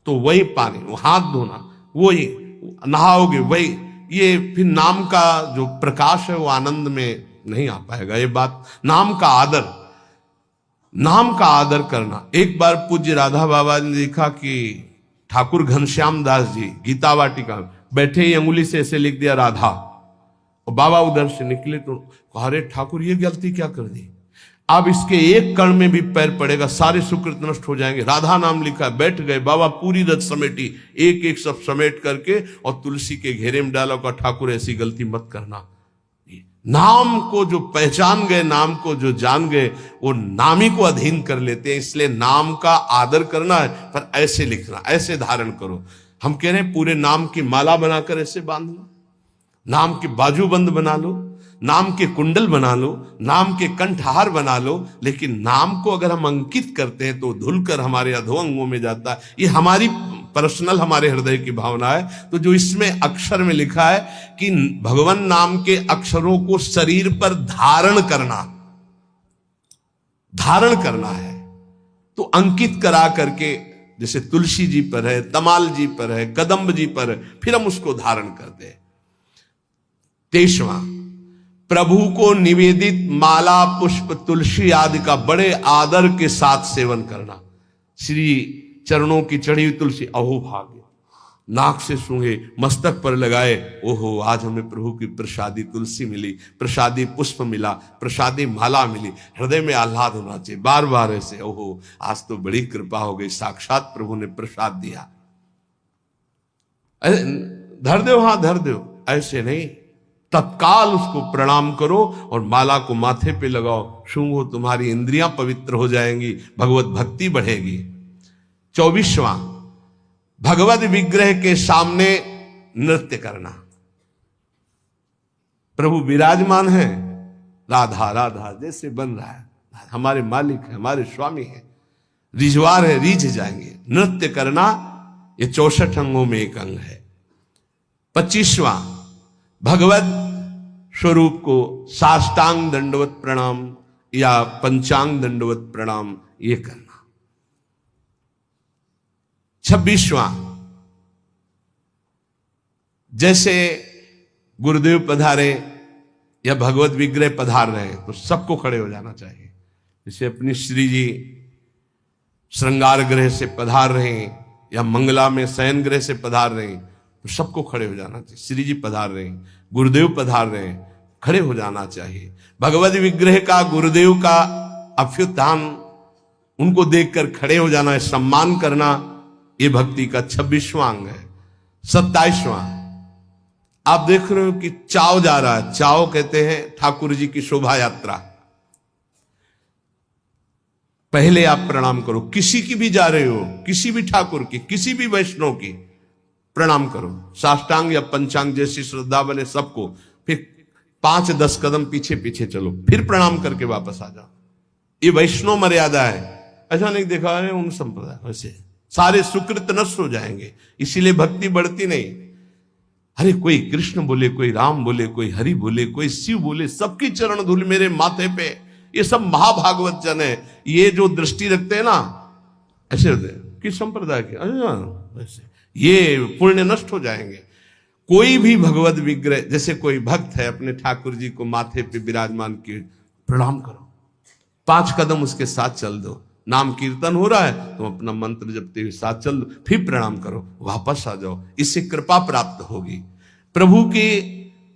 तो वही पानी, वो हाथ धोना, वही नहाओगे वही, ये फिर नाम का जो प्रकाश है वो आनंद में नहीं आ पाएगा। ये बात, नाम का आदर, नाम का आदर करना। एक बार पूज्य राधा बाबा ने देखा कि ठाकुर घनश्याम दास जी गीता वाटिका बैठे ही अंगुली से ऐसे लिख दिया राधा, और बाबा उधर से निकले तो कहा, अरे ठाकुर ये गलती क्या कर दी, अब इसके एक कण में भी पैर पड़ेगा सारे सुकृत नष्ट हो जाएंगे। राधा नाम लिखा, बैठ गए बाबा, पूरी रथ समेटी, एक एक सब समेट करके और तुलसी के घेरे में डाला, का ठाकुर ऐसी गलती मत करना। नाम को जो पहचान गए, नाम को जो जान गए, वो नामी को अधीन कर लेते हैं। इसलिए नाम का आदर करना है, पर ऐसे लिखना, ऐसे धारण करो। हम कह रहे हैं पूरे नाम की माला बनाकर ऐसे बांध लो, नाम के बाजूबंद बना लो, नाम के कुंडल बना लो, नाम के कंठहार बना लो। लेकिन नाम को अगर हम अंकित करते हैं तो धुलकर हमारे अधोअंगों में जाता है। ये हमारी पर्सनल, हमारे हृदय की भावना है। तो जो इसमें अक्षर में लिखा है कि भगवान नाम के अक्षरों को शरीर पर धारण करना, धारण करना है, तो अंकित करा करके, जैसे तुलसी जी पर है, तमाल जी पर है, कदम्ब जी पर है, फिर हम उसको धारण करते हैं। 23वां, प्रभु को निवेदित माला, पुष्प, तुलसी आदि का बड़े आदर के साथ सेवन करना। श्री चरणों की चढ़ी हुई तुलसी, अहो भाग्य, नाक से सूंघे, मस्तक पर लगाए, ओहो आज हमें प्रभु की प्रसादी तुलसी मिली, प्रसादी पुष्प मिला, प्रसादी माला मिली। हृदय में आह्लाद होना चाहिए, बार बार ऐसे, ओहो आज तो बड़ी कृपा हो गई, साक्षात प्रभु ने प्रसाद दिया। धर दो, हाँ धर दो, ऐसे नहीं, तत्काल उसको प्रणाम करो और माला को माथे पे लगाओ, सूंघो, तुम्हारी इंद्रियां पवित्र हो जाएंगी, भगवत भक्ति बढ़ेगी। 24वां, भगवत विग्रह के सामने नृत्य करना। प्रभु विराजमान है, राधा राधा जैसे बन रहा है, हमारे मालिक है, हमारे स्वामी है, रिजवार है, रीझ जाएंगे। नृत्य करना ये 64 अंगों में एक अंग है। 25वां, भगवत स्वरूप को साष्टांग दंडवत प्रणाम या पंचांग दंडवत प्रणाम ये करना। 26वां, जैसे गुरुदेव पधारे या भगवत विग्रह पधार रहे तो सबको खड़े हो जाना चाहिए। जैसे अपनी श्री जी श्रृंगार गृह से पधार रहे हैं या मंगला में शयन गृह से पधार रहे हैं तो सबको खड़े हो जाना चाहिए। श्री जी पधार रहे हैं, गुरुदेव पधार रहे हैं, खड़े हो जाना चाहिए। भगवत विग्रह का, गुरुदेव का अभ्युत्थान, उनको देखकर खड़े हो जाना है, सम्मान करना, ये भक्ति का 26वां अंग है। 27वां, आप देख रहे हो कि चाव जा रहा है। चाव कहते हैं ठाकुर जी की शोभा यात्रा। पहले आप प्रणाम करो, किसी की भी जा रहे हो, किसी भी ठाकुर की, किसी भी वैष्णव की प्रणाम करो, साष्टांग या पंचांग जैसी श्रद्धा बने सबको। फिर 5-10 कदम पीछे पीछे चलो, फिर प्रणाम करके वापस आ जाओ। ये वैष्णव मर्यादा है। ऐसा नहीं देखा है उन संप्रदाय, वैसे सारे सुकृत नष्ट हो जाएंगे, इसीलिए भक्ति बढ़ती नहीं। अरे कोई कृष्ण बोले, कोई राम बोले, कोई हरि बोले, कोई शिव बोले, सबकी चरण धूल मेरे माथे पे, ये सब महाभागवत जन है। ये जो दृष्टि रखते हैं ना, ऐसे होते हैं किस संप्रदाय के, ऐसे ये पुण्य नष्ट हो जाएंगे। कोई भी भगवत विग्रह, जैसे कोई भक्त है अपने ठाकुर जी को माथे पे विराजमान किए, प्रणाम करो, 5 कदम उसके साथ चल दो। नाम कीर्तन हो रहा है तो अपना मंत्र जपते हुए साथ चल दो, फिर प्रणाम करो, वापस आ जाओ। इससे कृपा प्राप्त होगी। प्रभु के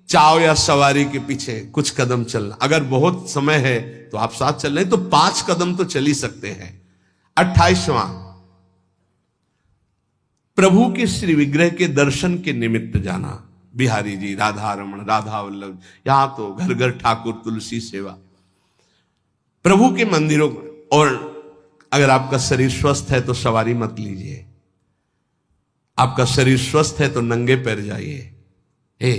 चाव या सवारी के पीछे कुछ कदम चलना, अगर बहुत समय है तो आप साथ चल रहे तो 5 कदम तो चल ही सकते हैं। 28वां, प्रभु के श्री विग्रह के दर्शन के निमित्त जाना। बिहारी जी, राधा रमण, राधा वल्लभ, यहां तो घर घर ठाकुर तुलसी सेवा। प्रभु के मंदिरों, और अगर आपका शरीर स्वस्थ है तो सवारी मत लीजिए, आपका शरीर स्वस्थ है तो नंगे पैर जाइए। हे,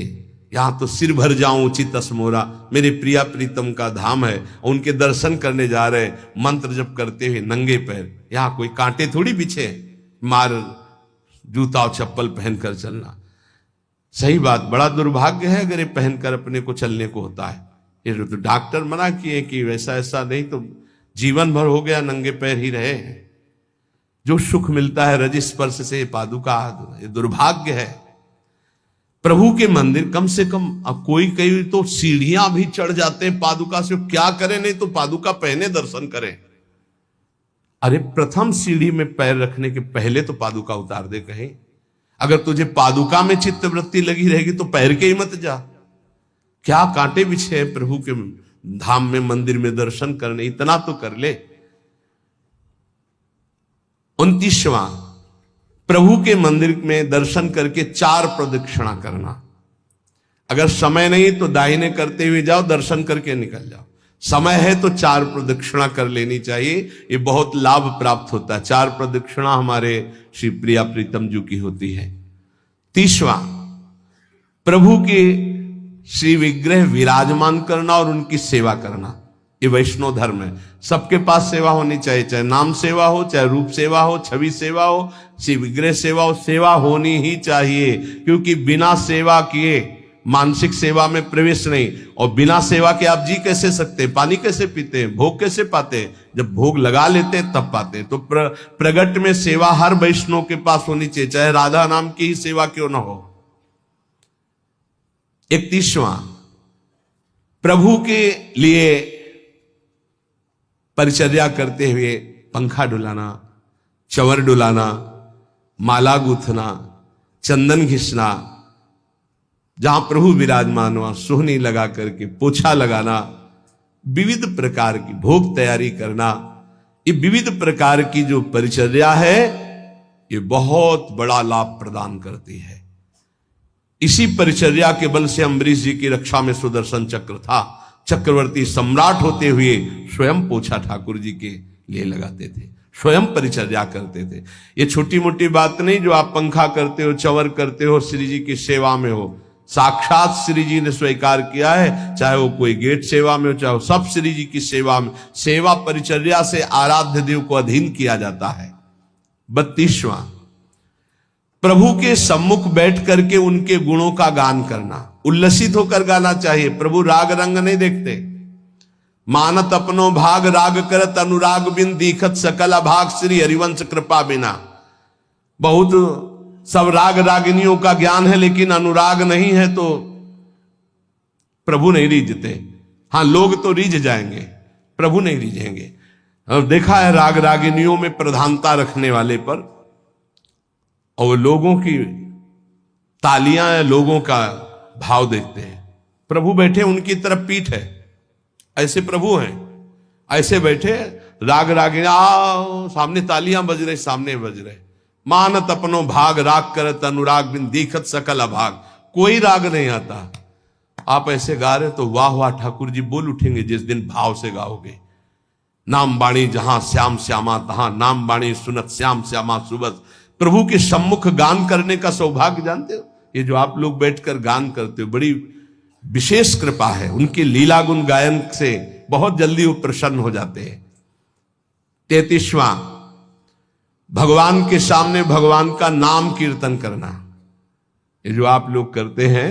यहां तो सिर भर जाऊं उचित असमोरा, मेरे प्रिया प्रीतम का धाम है, उनके दर्शन करने जा रहे, मंत्र जप करते हुए नंगे पैर। यहां कोई कांटे थोड़ी बिछे, मार जूता और चप्पल पहनकर चलना। सही बात, बड़ा दुर्भाग्य है अगर ये पहनकर अपने को चलने को होता है। ये तो डॉक्टर मना किए कि वैसा ऐसा नहीं, तो जीवन भर हो गया नंगे पैर ही रहे। जो सुख मिलता है रज स्पर्श से पादुका, ये दुर्भाग्य है। प्रभु के मंदिर कम से कम, अब कोई कई तो सीढ़ियां भी चढ़ जाते हैं पादुका से, क्या करें, नहीं तो पादुका पहने दर्शन करें। अरे प्रथम सीढ़ी में पैर रखने के पहले तो पादुका उतार दे कहीं। अगर तुझे पादुका में चित्तवृत्ति लगी रहेगी तो पैर के ही मत जा। क्या कांटे बिछे हैं प्रभु के धाम में, मंदिर में दर्शन करने, इतना तो कर ले। 29वां, प्रभु के मंदिर में दर्शन करके 4 प्रदक्षिणा करना। अगर समय नहीं तो दाहिने करते हुए जाओ, दर्शन करके निकल जाओ। समय है तो 4 प्रदक्षिणा कर लेनी चाहिए, ये बहुत लाभ प्राप्त होता है। 4 प्रदक्षिणा हमारे श्री प्रिया प्रीतम जी की होती है। 30वां, प्रभु के श्री विग्रह विराजमान करना और उनकी सेवा करना, ये वैष्णव धर्म है। सबके पास सेवा होनी चाहिए, चाहे नाम सेवा हो, चाहे रूप सेवा हो, छवि सेवा हो, श्री विग्रह सेवा हो, सेवा होनी ही चाहिए। क्योंकि बिना सेवा किए मानसिक सेवा में प्रवेश नहीं, और बिना सेवा के आप जी कैसे सकते हैं, पानी कैसे पीते हैं, भोग कैसे पाते हैं, जब भोग लगा लेते हैं तब पाते हैं। तो प्रगट में सेवा हर वैष्णव के पास होनी चाहिए, चाहे राधा नाम की ही सेवा क्यों ना हो। 31वां, प्रभु के लिए परिचर्या करते हुए पंखा डुलाना, चंवर डुलाना, माला गूंथना, चंदन घिसना, जहां प्रभु विराजमान हुआ सोहनी लगा करके पोछा लगाना, विविध प्रकार की भोग तैयारी करना, ये विविध प्रकार की जो परिचर्या है ये बहुत बड़ा लाभ प्रदान करती है। इसी परिचर्या के बल से अम्बरीश जी की रक्षा में सुदर्शन चक्र था। चक्रवर्ती सम्राट होते हुए स्वयं पोछा ठाकुर जी के लिए लगाते थे। स्वयं परिचर्या करते थे। ये छोटी मोटी बात नहीं जो आप पंखा करते हो, चंवर करते हो, श्री जी की सेवा में हो। साक्षात श्री जी ने स्वीकार किया है, चाहे वो कोई गेट सेवा में हो, चाहे वो सब श्री जी की सेवा में। सेवा परिचर्या से आराध्य देव को अधीन किया जाता है। 32वां, प्रभु के सम्मुख बैठ करके उनके गुणों का गान करना, उल्लसित होकर गाना चाहिए। प्रभु राग रंग नहीं देखते। मानत अपनो भाग राग करत अनुराग बिन दीखत सकल अभाग श्री हरिवंश कृपा बिना। बहुत सब राग रागिनियों का ज्ञान है, लेकिन अनुराग नहीं है तो प्रभु नहीं रीझते। हाँ, लोग तो रीझ जाएंगे, प्रभु नहीं रीझेंगे। अब देखा है राग रागिनियों में प्रधानता रखने वाले पर, और लोगों की तालियां या लोगों का भाव देखते हैं। प्रभु बैठे उनकी तरफ पीठ है, ऐसे प्रभु हैं, ऐसे बैठे राग रागिनी, आओ सामने तालियां बज रहे, सामने बज रहे। मानत अपनो भाग राग करत अनुराग बिन दीखत सकल अभाग। कोई राग नहीं आता, आप ऐसे गा रहे तो वाह वाह ठाकुर जी बोल उठेंगे जिस दिन भाव से गाओगे। नाम बाणी जहां श्याम श्यामा तहां, नाम बाणी सुनत श्याम श्यामा सुबस। प्रभु के सम्मुख गान करने का सौभाग्य जानते हो, ये जो आप लोग बैठकर गान करते हो, बड़ी विशेष कृपा है। उनके लीला गुण गायन से बहुत जल्दी वो प्रसन्न हो जाते हैं। 33वां, भगवान के सामने भगवान का नाम कीर्तन करना। ये जो आप लोग करते हैं,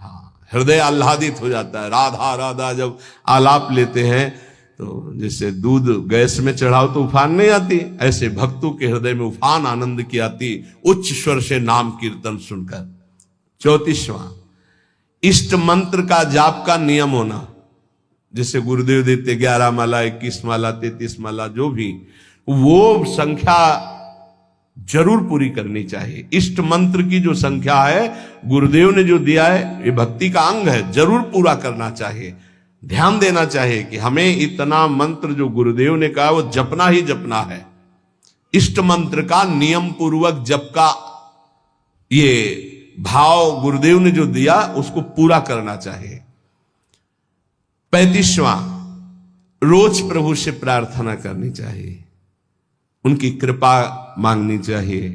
हाँ, हृदय आह्लादित हो जाता है। राधा राधा जब आलाप लेते हैं तो जैसे दूध गैस में चढ़ाओ तो उफान नहीं आती, ऐसे भक्तों के हृदय में उफान आनंद की आती उच्च स्वर से नाम कीर्तन सुनकर। 34वां, इष्ट मंत्र का जाप का नियम होना। जैसे गुरुदेव देते 11 माला, 21 माला, 33 माला, जो भी, वो संख्या जरूर पूरी करनी चाहिए। इष्ट मंत्र की जो संख्या है गुरुदेव ने जो दिया है, ये भक्ति का अंग है, जरूर पूरा करना चाहिए। ध्यान देना चाहिए कि हमें इतना मंत्र जो गुरुदेव ने कहा वो जपना ही जपना है। इष्ट मंत्र का नियम पूर्वक जप का ये भाव गुरुदेव ने जो दिया उसको पूरा करना चाहिए। 35वां, रोज प्रभु से प्रार्थना करनी चाहिए, उनकी कृपा मांगनी चाहिए।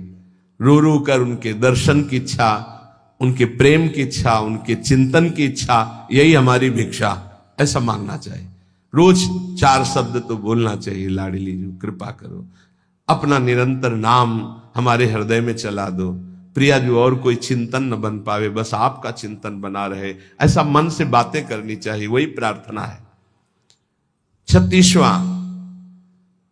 रो रो कर उनके दर्शन की इच्छा, उनके प्रेम की इच्छा, उनके चिंतन की इच्छा, यही हमारी भिक्षा, ऐसा मांगना चाहिए। रोज 4 शब्द तो बोलना चाहिए, लाडली जो कृपा करो, अपना निरंतर नाम हमारे हृदय में चला दो। प्रिया जो और कोई चिंतन न बन पावे, बस आपका चिंतन बना रहे, ऐसा मन से बातें करनी चाहिए, वही प्रार्थना है। 36वां,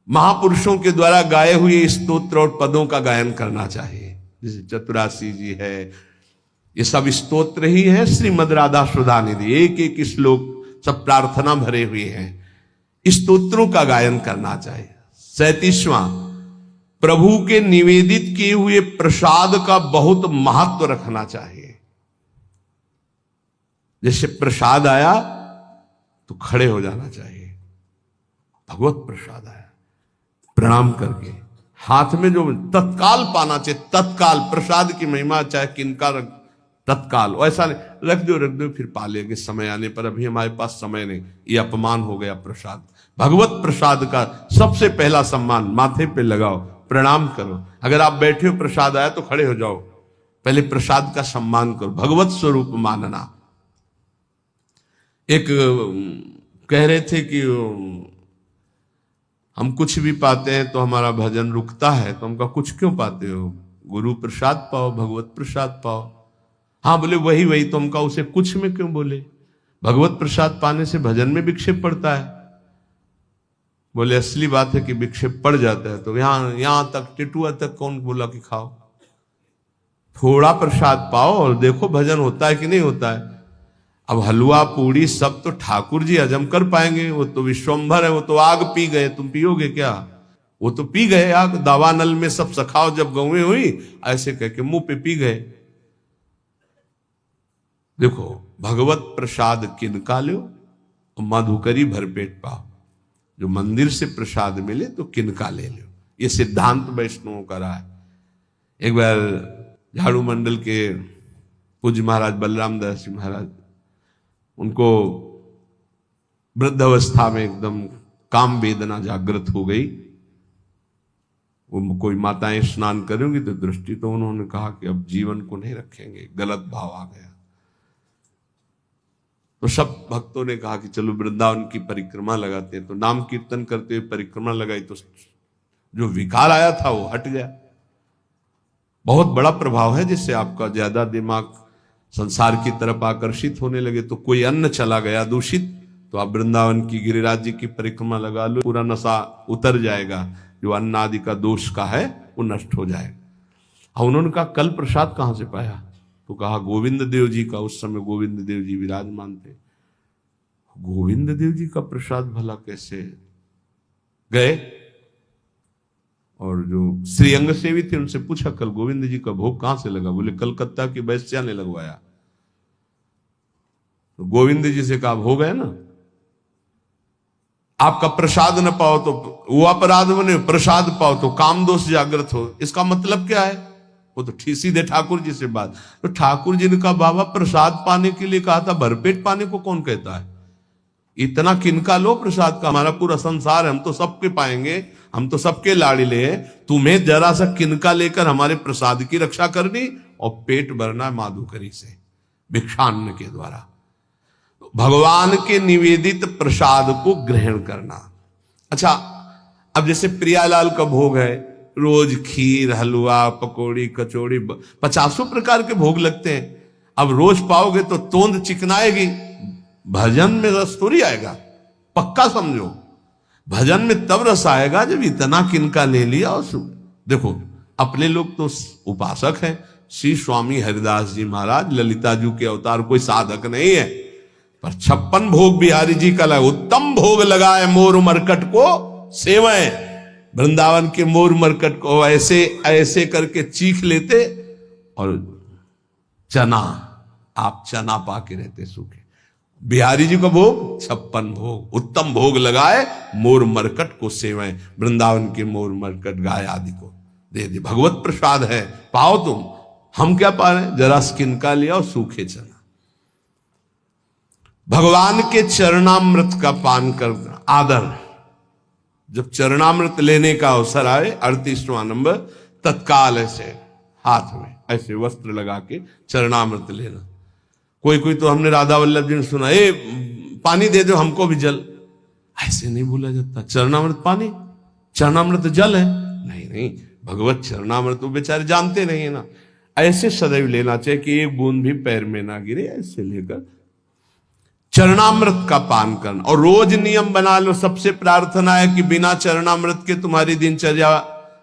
महापुरुषों के द्वारा गाए हुए स्तोत्र और पदों का गायन करना चाहिए। जैसे चतुरासी जी है, ये सब स्तोत्र ही है। श्रीमद राधा सुधा निधि, एक एक श्लोक सब प्रार्थना भरे हुए हैं। स्तोत्रों का गायन करना चाहिए। 37वां, प्रभु के निवेदित किए हुए प्रसाद का बहुत महत्व रखना चाहिए। जैसे प्रसाद आया तो खड़े हो जाना चाहिए। भगवत प्रसाद आया, प्रणाम करके हाथ में जो तत्काल पाना चाहिए, तत्काल। प्रसाद की महिमा चाहे किनका तत्काल, ऐसा नहीं रख दो फिर पा लेंगे समय आने पर, अभी हमारे पास समय नहीं, ये अपमान हो गया प्रसाद। भगवत प्रसाद का सबसे पहला सम्मान, माथे पे लगाओ, प्रणाम करो। अगर आप बैठे हो प्रसाद आया तो खड़े हो जाओ, पहले प्रसाद का सम्मान करो, भगवत स्वरूप मानना। एक कह रहे थे कि हम कुछ भी पाते हैं तो हमारा भजन रुकता है, तो हमका कुछ क्यों पाते हो? गुरु प्रसाद पाओ, भगवत प्रसाद पाओ। हाँ बोले वही तो हमका उसे कुछ में क्यों बोले? भगवत प्रसाद पाने से भजन में विक्षेप पड़ता है। बोले असली बात है कि विक्षेप पड़ जाता है, तो यहां तक टिटुआ तक कौन बोला कि खाओ? थोड़ा प्रसाद पाओ और देखो भजन होता है कि नहीं होता है। अब हलवा पूड़ी सब तो ठाकुर जी हजम कर पाएंगे, वो तो विश्वम्भर है, वो तो आग पी गए, तुम पियोगे क्या? वो तो पी गए आग, दावानल में सब सखाओ जब गौएं हुई ऐसे कह के मुंह पे पी गए। देखो भगवत प्रसाद किनका लो और मधुकरी भरपेट पाओ। जो मंदिर से प्रसाद मिले तो किनका ले लो, ये सिद्धांत वैष्णवों का रहा है। एक बार झाड़ू मंडल के पूज्य महाराज बलराम दास जी महाराज, उनको वृद्ध अवस्था में एकदम काम वेदना जागृत हो गई, वो कोई माताएं स्नान करेंगी तो दृष्टि तो उन्होंने कहा कि अब जीवन को नहीं रखेंगे, गलत भाव आ गया। तो सब भक्तों ने कहा कि चलो वृंदावन की परिक्रमा लगाते हैं। तो नाम कीर्तन करते हुए परिक्रमा लगाई तो जो विकार आया था वो हट गया। बहुत बड़ा प्रभाव है, जिससे आपका ज्यादा दिमाग संसार की तरफ आकर्षित होने लगे। तो कोई अन्न चला गया दूषित, तो आप वृंदावन की गिरिराज जी की परिक्रमा लगा लो, पूरा नशा उतर जाएगा, जो अन्न आदि का दोष का है वो नष्ट हो जाएगा। उन्होंने कहा कल प्रसाद कहां से पाया? तो कहा गोविंद देव जी का। उस समय गोविंद देव जी विराजमान थे। गोविंद देव जी का प्रसाद भला कैसे? गए और जो श्रीअंग सेवी थे उनसे पूछा कल गोविंद जी का भोग कहां से लगा? बोले कलकत्ता की वैश्या ने लगवाया। तो गोविंद जी से कहा भोग है ना, आपका प्रसाद न पाओ तो वो अपराध बने, प्रसाद पाओ तो काम दोष जागृत हो। इसका मतलब क्या है? वो तो सीधे ठाकुर जी से बात। तो ठाकुर जी ने कहा बाबा प्रसाद पाने के लिए कहा था, भरपेट पाने को कौन कहता है? इतना किनका लो प्रसाद का? हमारा पूरा संसार है, हम तो सबके पाएंगे, हम तो सबके लाड़िले हैं। तुम्हें जरा सा किनका लेकर हमारे प्रसाद की रक्षा करनी और पेट भरना माधुकरी से, भिक्षान्न के द्वारा। भगवान के निवेदित प्रसाद को ग्रहण करना। अच्छा, अब जैसे प्रियालाल का भोग है, रोज खीर, हलवा, पकौड़ी, कचौड़ी, 50 प्रकार के भोग लगते हैं। अब रोज पाओगे तो तोंद चिकनाएगी, भजन में रस थोड़ी आएगा। पक्का समझो, भजन में तब रस आएगा जब इतना किनका ले लिया। और देखो अपने लोग तो उपासक हैं। श्री स्वामी हरिदास जी महाराज ललिता जी के अवतार, कोई साधक नहीं है, पर 56 भोग बिहारी जी का लगा। उत्तम भोग लगाए मोर मरकट को सेवएं। वृंदावन के मोर मरकट को ऐसे ऐसे करके चीख लेते और चना, आप चना पाके रहते सूखे। बिहारी जी का भोग 56 भोग, उत्तम भोग लगाए मोर मरकट को सेवएं। वृंदावन के मोर मरकट गाय आदि को दे दे, भगवत प्रसाद है, पाओ तुम। हम क्या पा रहे हैं? जरा किनका लिया और सूखे चना। भगवान के चरणामृत का पान करना आदर। जब चरणामृत लेने का अवसर आए, 38वां नंबर, तत्काल ऐसे हाथ में ऐसे वस्त्र लगा के चरणामृत लेना। कोई तो हमने राधा वल्लभ जी ने सुना, ए पानी दे दो हमको भी जल। ऐसे नहीं बोला जाता। चरणामृत पानी, चरणामृत जल है? नहीं, भगवत चरणामृत तो बेचारे जानते नहीं है ना। ऐसे सदैव लेना चाहिए कि एक बूंद भी पैर में ना गिरे। ऐसे लेकर चरणामृत का पान करना। और रोज नियम बना लो, सबसे प्रार्थना है कि बिना चरणामृत के तुम्हारी दिनचर्या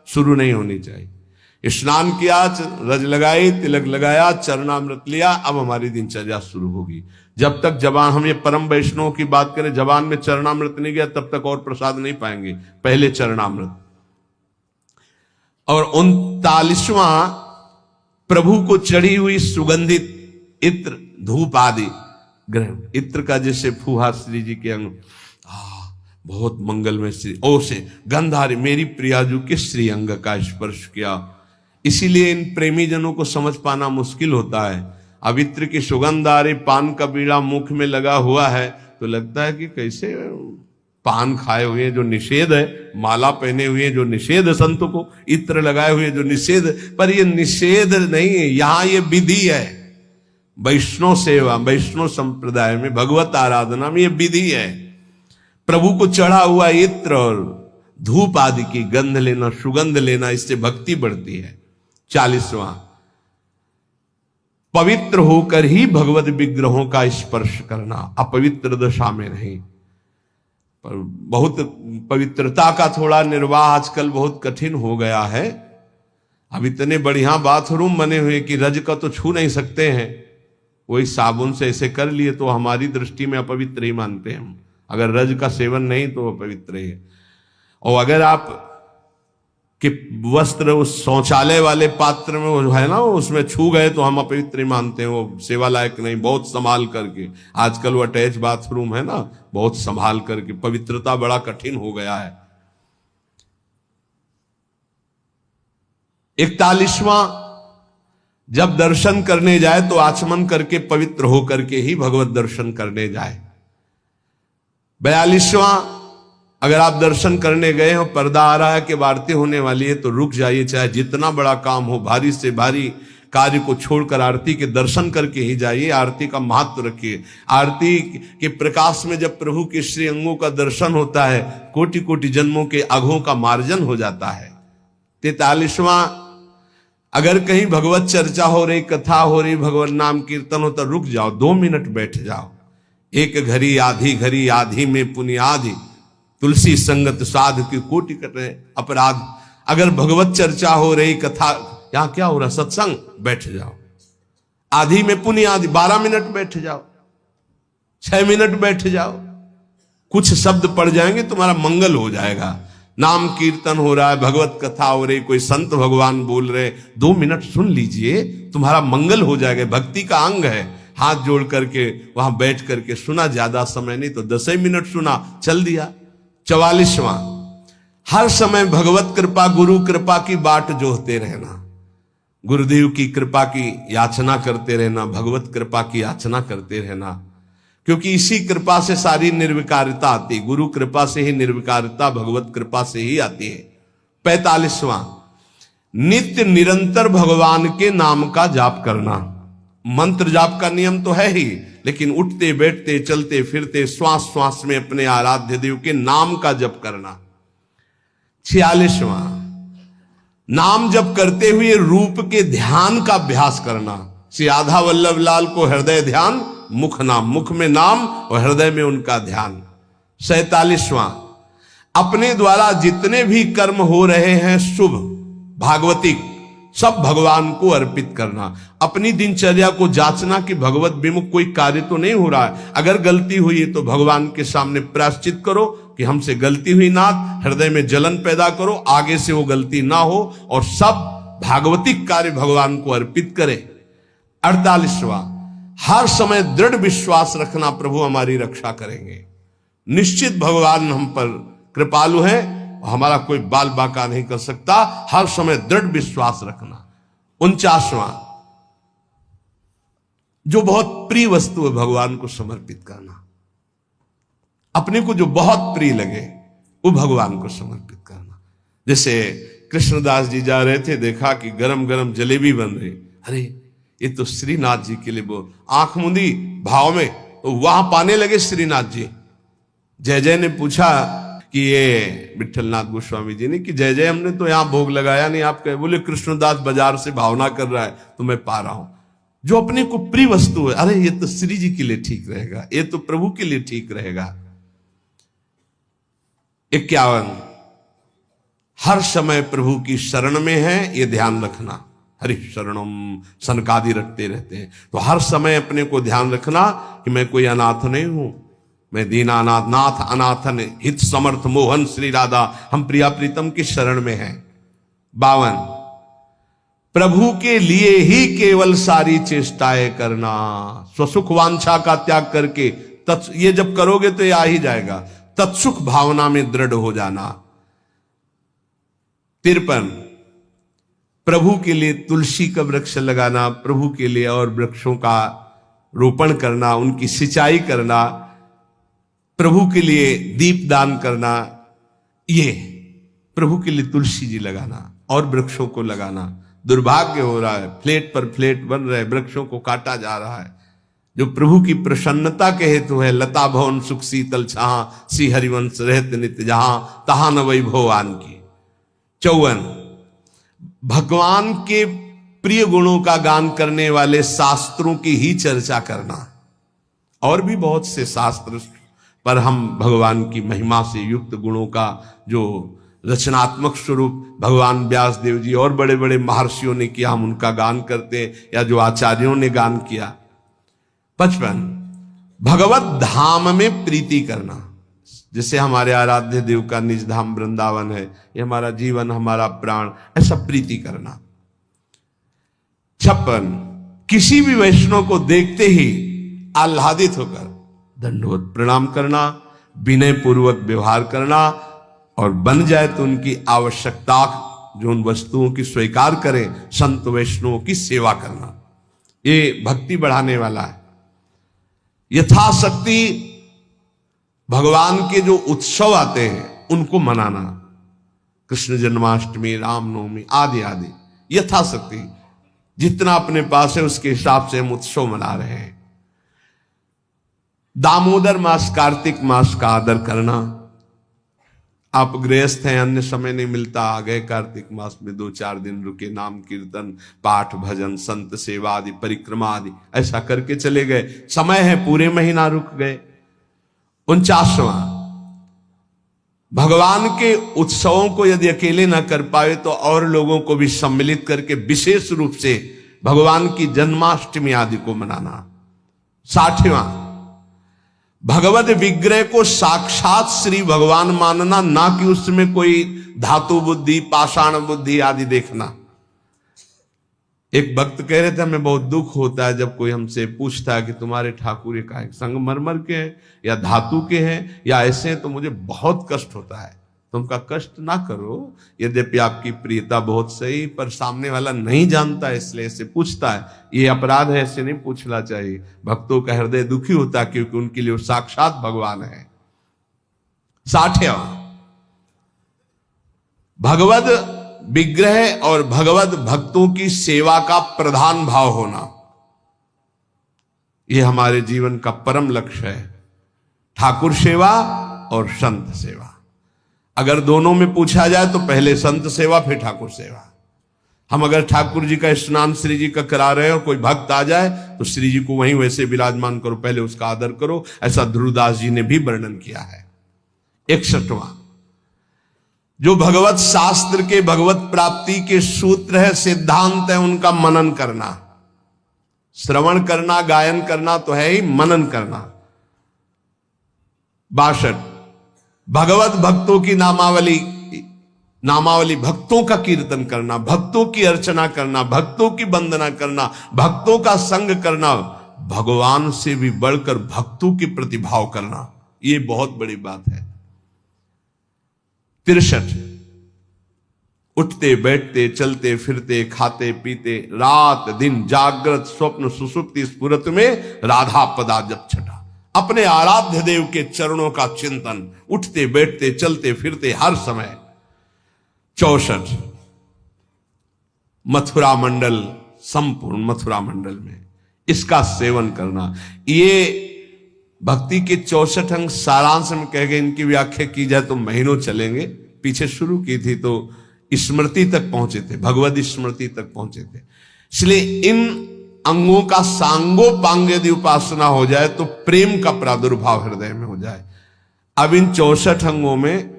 शुरू नहीं होनी चाहिए। स्नान किया, रज लगाई, तिलक लगाया, चरणामृत लिया, अब हमारी दिनचर्या शुरू होगी। जब तक जबान, हम ये परम वैष्णव की बात करें, जबान में चरणामृत नहीं गया तब तक और प्रसाद नहीं पाएंगे। पहले चरणामृत। और 39वां, प्रभु को चढ़ी हुई सुगंधित इत्र, धूप आदि ग्रहण। इत्र का जैसे फूहा श्री जी के अंग, बहुत मंगलमय श्री ओ से गंधारी, मेरी प्रियाजू के श्री अंग का स्पर्श किया। इसीलिए इन प्रेमी जनों को समझ पाना मुश्किल होता है। अब इत्र की सुगंध आ रही, पान का बीड़ा मुख में लगा हुआ है, तो लगता है कि कैसे पान खाए हुए जो निषेध है, माला पहने हुए जो निषेध, संत को इत्र लगाए हुए जो निषेध। पर ये निषेध नहीं है, यहां ये विधि है। वैष्णव सेवा, वैष्णव संप्रदाय में, भगवत आराधना में ये विधि है। प्रभु को चढ़ा हुआ इत्र और धूप आदि की गंध लेना, सुगंध लेना, इससे भक्ति बढ़ती है। 40वां, पवित्र होकर ही भगवत विग्रहों का स्पर्श करना, अपवित्र दशा में नहीं। पर बहुत पवित्रता का थोड़ा निर्वाह आजकल बहुत कठिन हो गया है। अब इतने बढ़िया बाथरूम बने हुए कि रज का तो छू नहीं सकते हैं, वही साबुन से ऐसे कर लिए तो हमारी दृष्टि में अपवित्र ही मानते हैं हम। अगर रज का सेवन नहीं तो अपवित्र है। और अगर आप कि वस्त्र उस शौचालय वाले पात्र में वो है ना, उसमें छू गए तो हम अपवित्र मानते हैं, वो सेवा लायक नहीं। बहुत संभाल करके, आजकल वो अटैच बाथरूम है ना, बहुत संभाल करके, पवित्रता बड़ा कठिन हो गया है। 41वां, जब दर्शन करने जाए तो आचमन करके पवित्र होकर के ही भगवत दर्शन करने जाए। 42वां, अगर आप दर्शन करने गए हो, पर्दा आ रहा है कि आरती होने वाली है, तो रुक जाइए, चाहे जितना बड़ा काम हो, भारी से भारी कार्य को छोड़कर आरती के दर्शन करके ही जाइए। आरती का महत्व रखिए। आरती के प्रकाश में जब प्रभु के श्री अंगों का दर्शन होता है, कोटि कोटि जन्मों के अघों का मार्जन हो जाता है। 43वां, अगर कहीं भगवत चर्चा हो रही, कथा हो रही, भगवत नाम कीर्तन हो, तो रुक जाओ, 2 मिनट बैठ जाओ। एक घड़ी आधी में पुण्य आधी, तुलसी संगत साध की कोटि कटे अपराध। अगर भगवत चर्चा हो रही, कथा, यहां क्या हो रहा, सत्संग, बैठ जाओ। आधी में पुण्य आधी, 12 मिनट बैठ जाओ, 6 मिनट बैठ जाओ, कुछ शब्द पढ़ जाएंगे, तुम्हारा मंगल हो जाएगा। नाम कीर्तन हो रहा है, भगवत कथा हो रही, कोई संत भगवान बोल रहे, 2 मिनट सुन लीजिए, तुम्हारा मंगल हो जाएगा। भक्ति का अंग है। हाथ जोड़ करके वहां बैठ करके सुना, ज्यादा समय नहीं तो 10 ही मिनट सुना, चल दिया। 44वां, हर समय भगवत कृपा, गुरु कृपा की बाट जोहते रहना। गुरुदेव की कृपा की याचना करते रहना, भगवत कृपा की याचना करते रहना, क्योंकि इसी कृपा से सारी निर्विकारिता आती। गुरु कृपा से ही निर्विकारिता, भगवत कृपा से ही आती है। 45वां, नित्य निरंतर भगवान के नाम का जाप करना। मंत्र जाप का नियम तो है ही, लेकिन उठते बैठते चलते फिरते श्वास श्वास में अपने आराध्य देव के नाम का जप करना। 46वां, नाम जप करते हुए रूप के ध्यान का अभ्यास करना। श्री राधा वल्लभ लाल को हृदय ध्यान, मुख नाम, मुख में नाम और हृदय में उनका ध्यान। 47वां, अपने द्वारा जितने भी कर्म हो रहे हैं शुभ भागवतिक, सब भगवान को अर्पित करना। अपनी दिनचर्या को जांचना कि भगवत विमुख कोई कार्य तो नहीं हो रहा है। अगर गलती हुई है तो भगवान के सामने प्रायश्चित करो कि हमसे गलती हुई, नाथ, हृदय में जलन पैदा करो, आगे से वो गलती ना हो, और सब भागवतिक कार्य भगवान को अर्पित करें। 48वां, हर समय दृढ़ विश्वास रखना, प्रभु हमारी रक्षा करेंगे। निश्चित भगवान हम पर कृपालु हैं, हमारा कोई बाल बाका नहीं कर सकता। हर समय दृढ़ विश्वास रखना। 49वां, जो बहुत प्रिय वस्तु है भगवान को समर्पित करना। अपने को जो बहुत प्रिय लगे वो भगवान को समर्पित करना। जैसे कृष्णदास जी जा रहे थे, देखा कि गरम गरम जलेबी बन रही, अरे ये तो श्रीनाथ जी के लिए, बोल आंख मूंदी भाव में, तो वहां पाने लगे श्रीनाथ जी। जय जय ने पूछा कि ये विठलनाथ गोस्वामी जी ने कि जय जय हमने तो यहां भोग लगाया नहीं, आप कहे, बोले कृष्णदास बाजार से भावना कर रहा है तो मैं पा रहा हूं। जो अपने को प्रिय वस्तु है, अरे ये तो श्री जी के लिए ठीक रहेगा, ये तो प्रभु के लिए ठीक रहेगा। 51, हर समय प्रभु की शरण में है, ये ध्यान रखना। हरि शरणम सनकादि रखते रहते हैं, तो हर समय अपने को ध्यान रखना कि मैं कोई अनाथ नहीं हूं, मैं दीनानाथ नाथ अनाथन हित समर्थ मोहन श्री राधा, हम प्रिया प्रीतम की शरण में हैं। 52, प्रभु के लिए ही केवल सारी चेष्टाएं करना, स्वसुख वांछा का त्याग करके, ये जब करोगे तो ये आ ही जाएगा। तत्सुख भावना में दृढ़ हो जाना। 53, प्रभु के लिए तुलसी का वृक्ष लगाना, प्रभु के लिए और वृक्षों का रोपण करना, उनकी सिंचाई करना, प्रभु के लिए दीप दान करना, ये प्रभु के लिए तुलसी जी लगाना और वृक्षों को लगाना। दुर्भाग्य हो रहा है, फ्लैट पर फ्लैट बन रहे, वृक्षों को काटा जा रहा है। जो प्रभु की प्रसन्नता के हेतु है, लता भवन सुख शीतल छाहा, श्री हरिवंश रहत नित्य जहां, तहां न वैभव आन की। 54, भगवान के प्रिय गुणों का गान करने वाले शास्त्रों की ही चर्चा करना। और भी बहुत से शास्त्र, पर हम भगवान की महिमा से युक्त गुणों का जो रचनात्मक स्वरूप भगवान व्यास देव जी और बड़े बड़े महर्षियों ने किया, हम उनका गान करते हैं, या जो आचार्यों ने गान किया। 55, भगवत धाम में प्रीति करना, जिससे हमारे आराध्य देव का निज धाम वृंदावन है, ये हमारा जीवन, हमारा प्राण, ऐसा प्रीति करना। 56, किसी भी वैष्णव को देखते ही आह्लादित होकर दंडवत प्रणाम करना, विनय पूर्वक व्यवहार करना, और बन जाए तो उनकी आवश्यकता जो उन वस्तुओं की स्वीकार करें, संत वैष्णवों की सेवा करना। ये भक्ति बढ़ाने वाला है। यथाशक्ति भगवान के जो उत्सव आते हैं उनको मनाना, कृष्ण जन्माष्टमी, रामनवमी आदि आदि, यथाशक्ति जितना अपने पास है उसके हिसाब से हम उत्सव मना रहे हैं। दामोदर मास, कार्तिक मास का आदर करना। आप गृहस्थ हैं, अन्य समय नहीं मिलता, आ गए कार्तिक मास में 2-4 दिन रुके, नाम कीर्तन, पाठ, भजन, संत सेवा आदि, परिक्रमा आदि ऐसा करके चले गए। समय है, पूरे महीना रुक गए। 49वां, भगवान के उत्सवों को यदि अकेले ना कर पाए तो और लोगों को भी सम्मिलित करके विशेष रूप से भगवान की जन्माष्टमी आदि को मनाना। 60वां, भगवत विग्रह को साक्षात श्री भगवान मानना, ना कि उसमें कोई धातु बुद्धि, पाषाण बुद्धि आदि देखना। एक भक्त कह रहे थे हमें बहुत दुख होता है जब कोई हमसे पूछता है कि तुम्हारे ठाकुर का संगमरमर के हैं या धातु के हैं या ऐसे हैं, तो मुझे बहुत कष्ट होता है। तुमका कष्ट ना करो, यद्यपि आपकी प्रियता बहुत सही, पर सामने वाला नहीं जानता है इसलिए ऐसे पूछता है, ये अपराध है, ऐसे नहीं पूछना चाहिए। भक्तों का हृदय दुखी होता है क्योंकि उनके लिए वो साक्षात भगवान है। 60वां, भगवत विग्रह और भगवत भक्तों की सेवा का प्रधान भाव होना, यह हमारे जीवन का परम लक्ष्य है। ठाकुर सेवा और संत सेवा, अगर दोनों में पूछा जाए तो पहले संत सेवा फिर ठाकुर सेवा। हम अगर ठाकुर जी का स्नान श्री जी का करा रहे हैं और कोई भक्त आ जाए तो श्री जी को वहीं वैसे विराजमान करो, पहले उसका आदर करो, ऐसा ध्रुवदास जी ने भी वर्णन किया है। 61वां, जो भगवत शास्त्र के भगवत प्राप्ति के सूत्र है, सिद्धांत है, उनका मनन करना। श्रवण करना, गायन करना तो है ही, मनन करना। 62, भगवत भक्तों की नामावली, भक्तों का कीर्तन करना, भक्तों की अर्चना करना, भक्तों की वंदना करना, भक्तों का संग करना, भगवान से भी बढ़कर भक्तों की प्रतिभाव करना, ये बहुत बड़ी बात है। 63, उठते बैठते चलते फिरते खाते पीते रात दिन जागृत स्वप्न सुसुप्ति स्फुरत में राधा पदा जप छटा, अपने आराध्य देव के चरणों का चिंतन, उठते बैठते चलते फिरते हर समय। 64, मथुरा मंडल, संपूर्ण मथुरा मंडल में इसका सेवन करना। ये भक्ति के 64 अंग सारांश में कह गए, इनकी व्याख्या की जाए तो महीनों चलेंगे। पीछे शुरू की थी तो स्मृति तक पहुंचे थे, भगवत स्मृति तक पहुंचे थे। इसलिए इन अंगों का सांगोपांग यदि उपासना हो जाए तो प्रेम का प्रादुर्भाव हृदय में हो जाए। अब इन 64 अंगों में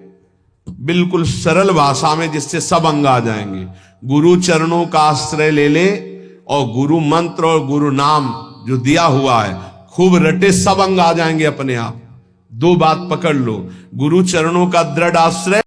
बिल्कुल सरल भाषा में, जिससे सब अंग आ जाएंगे, गुरु चरणों का आश्रय ले ले और गुरु मंत्र और गुरु नाम जो दिया हुआ है खूब रटे, सब अंग आ जाएंगे अपने आप। 2 बात पकड़ लो, गुरु चरणों का दृढ़ आश्रय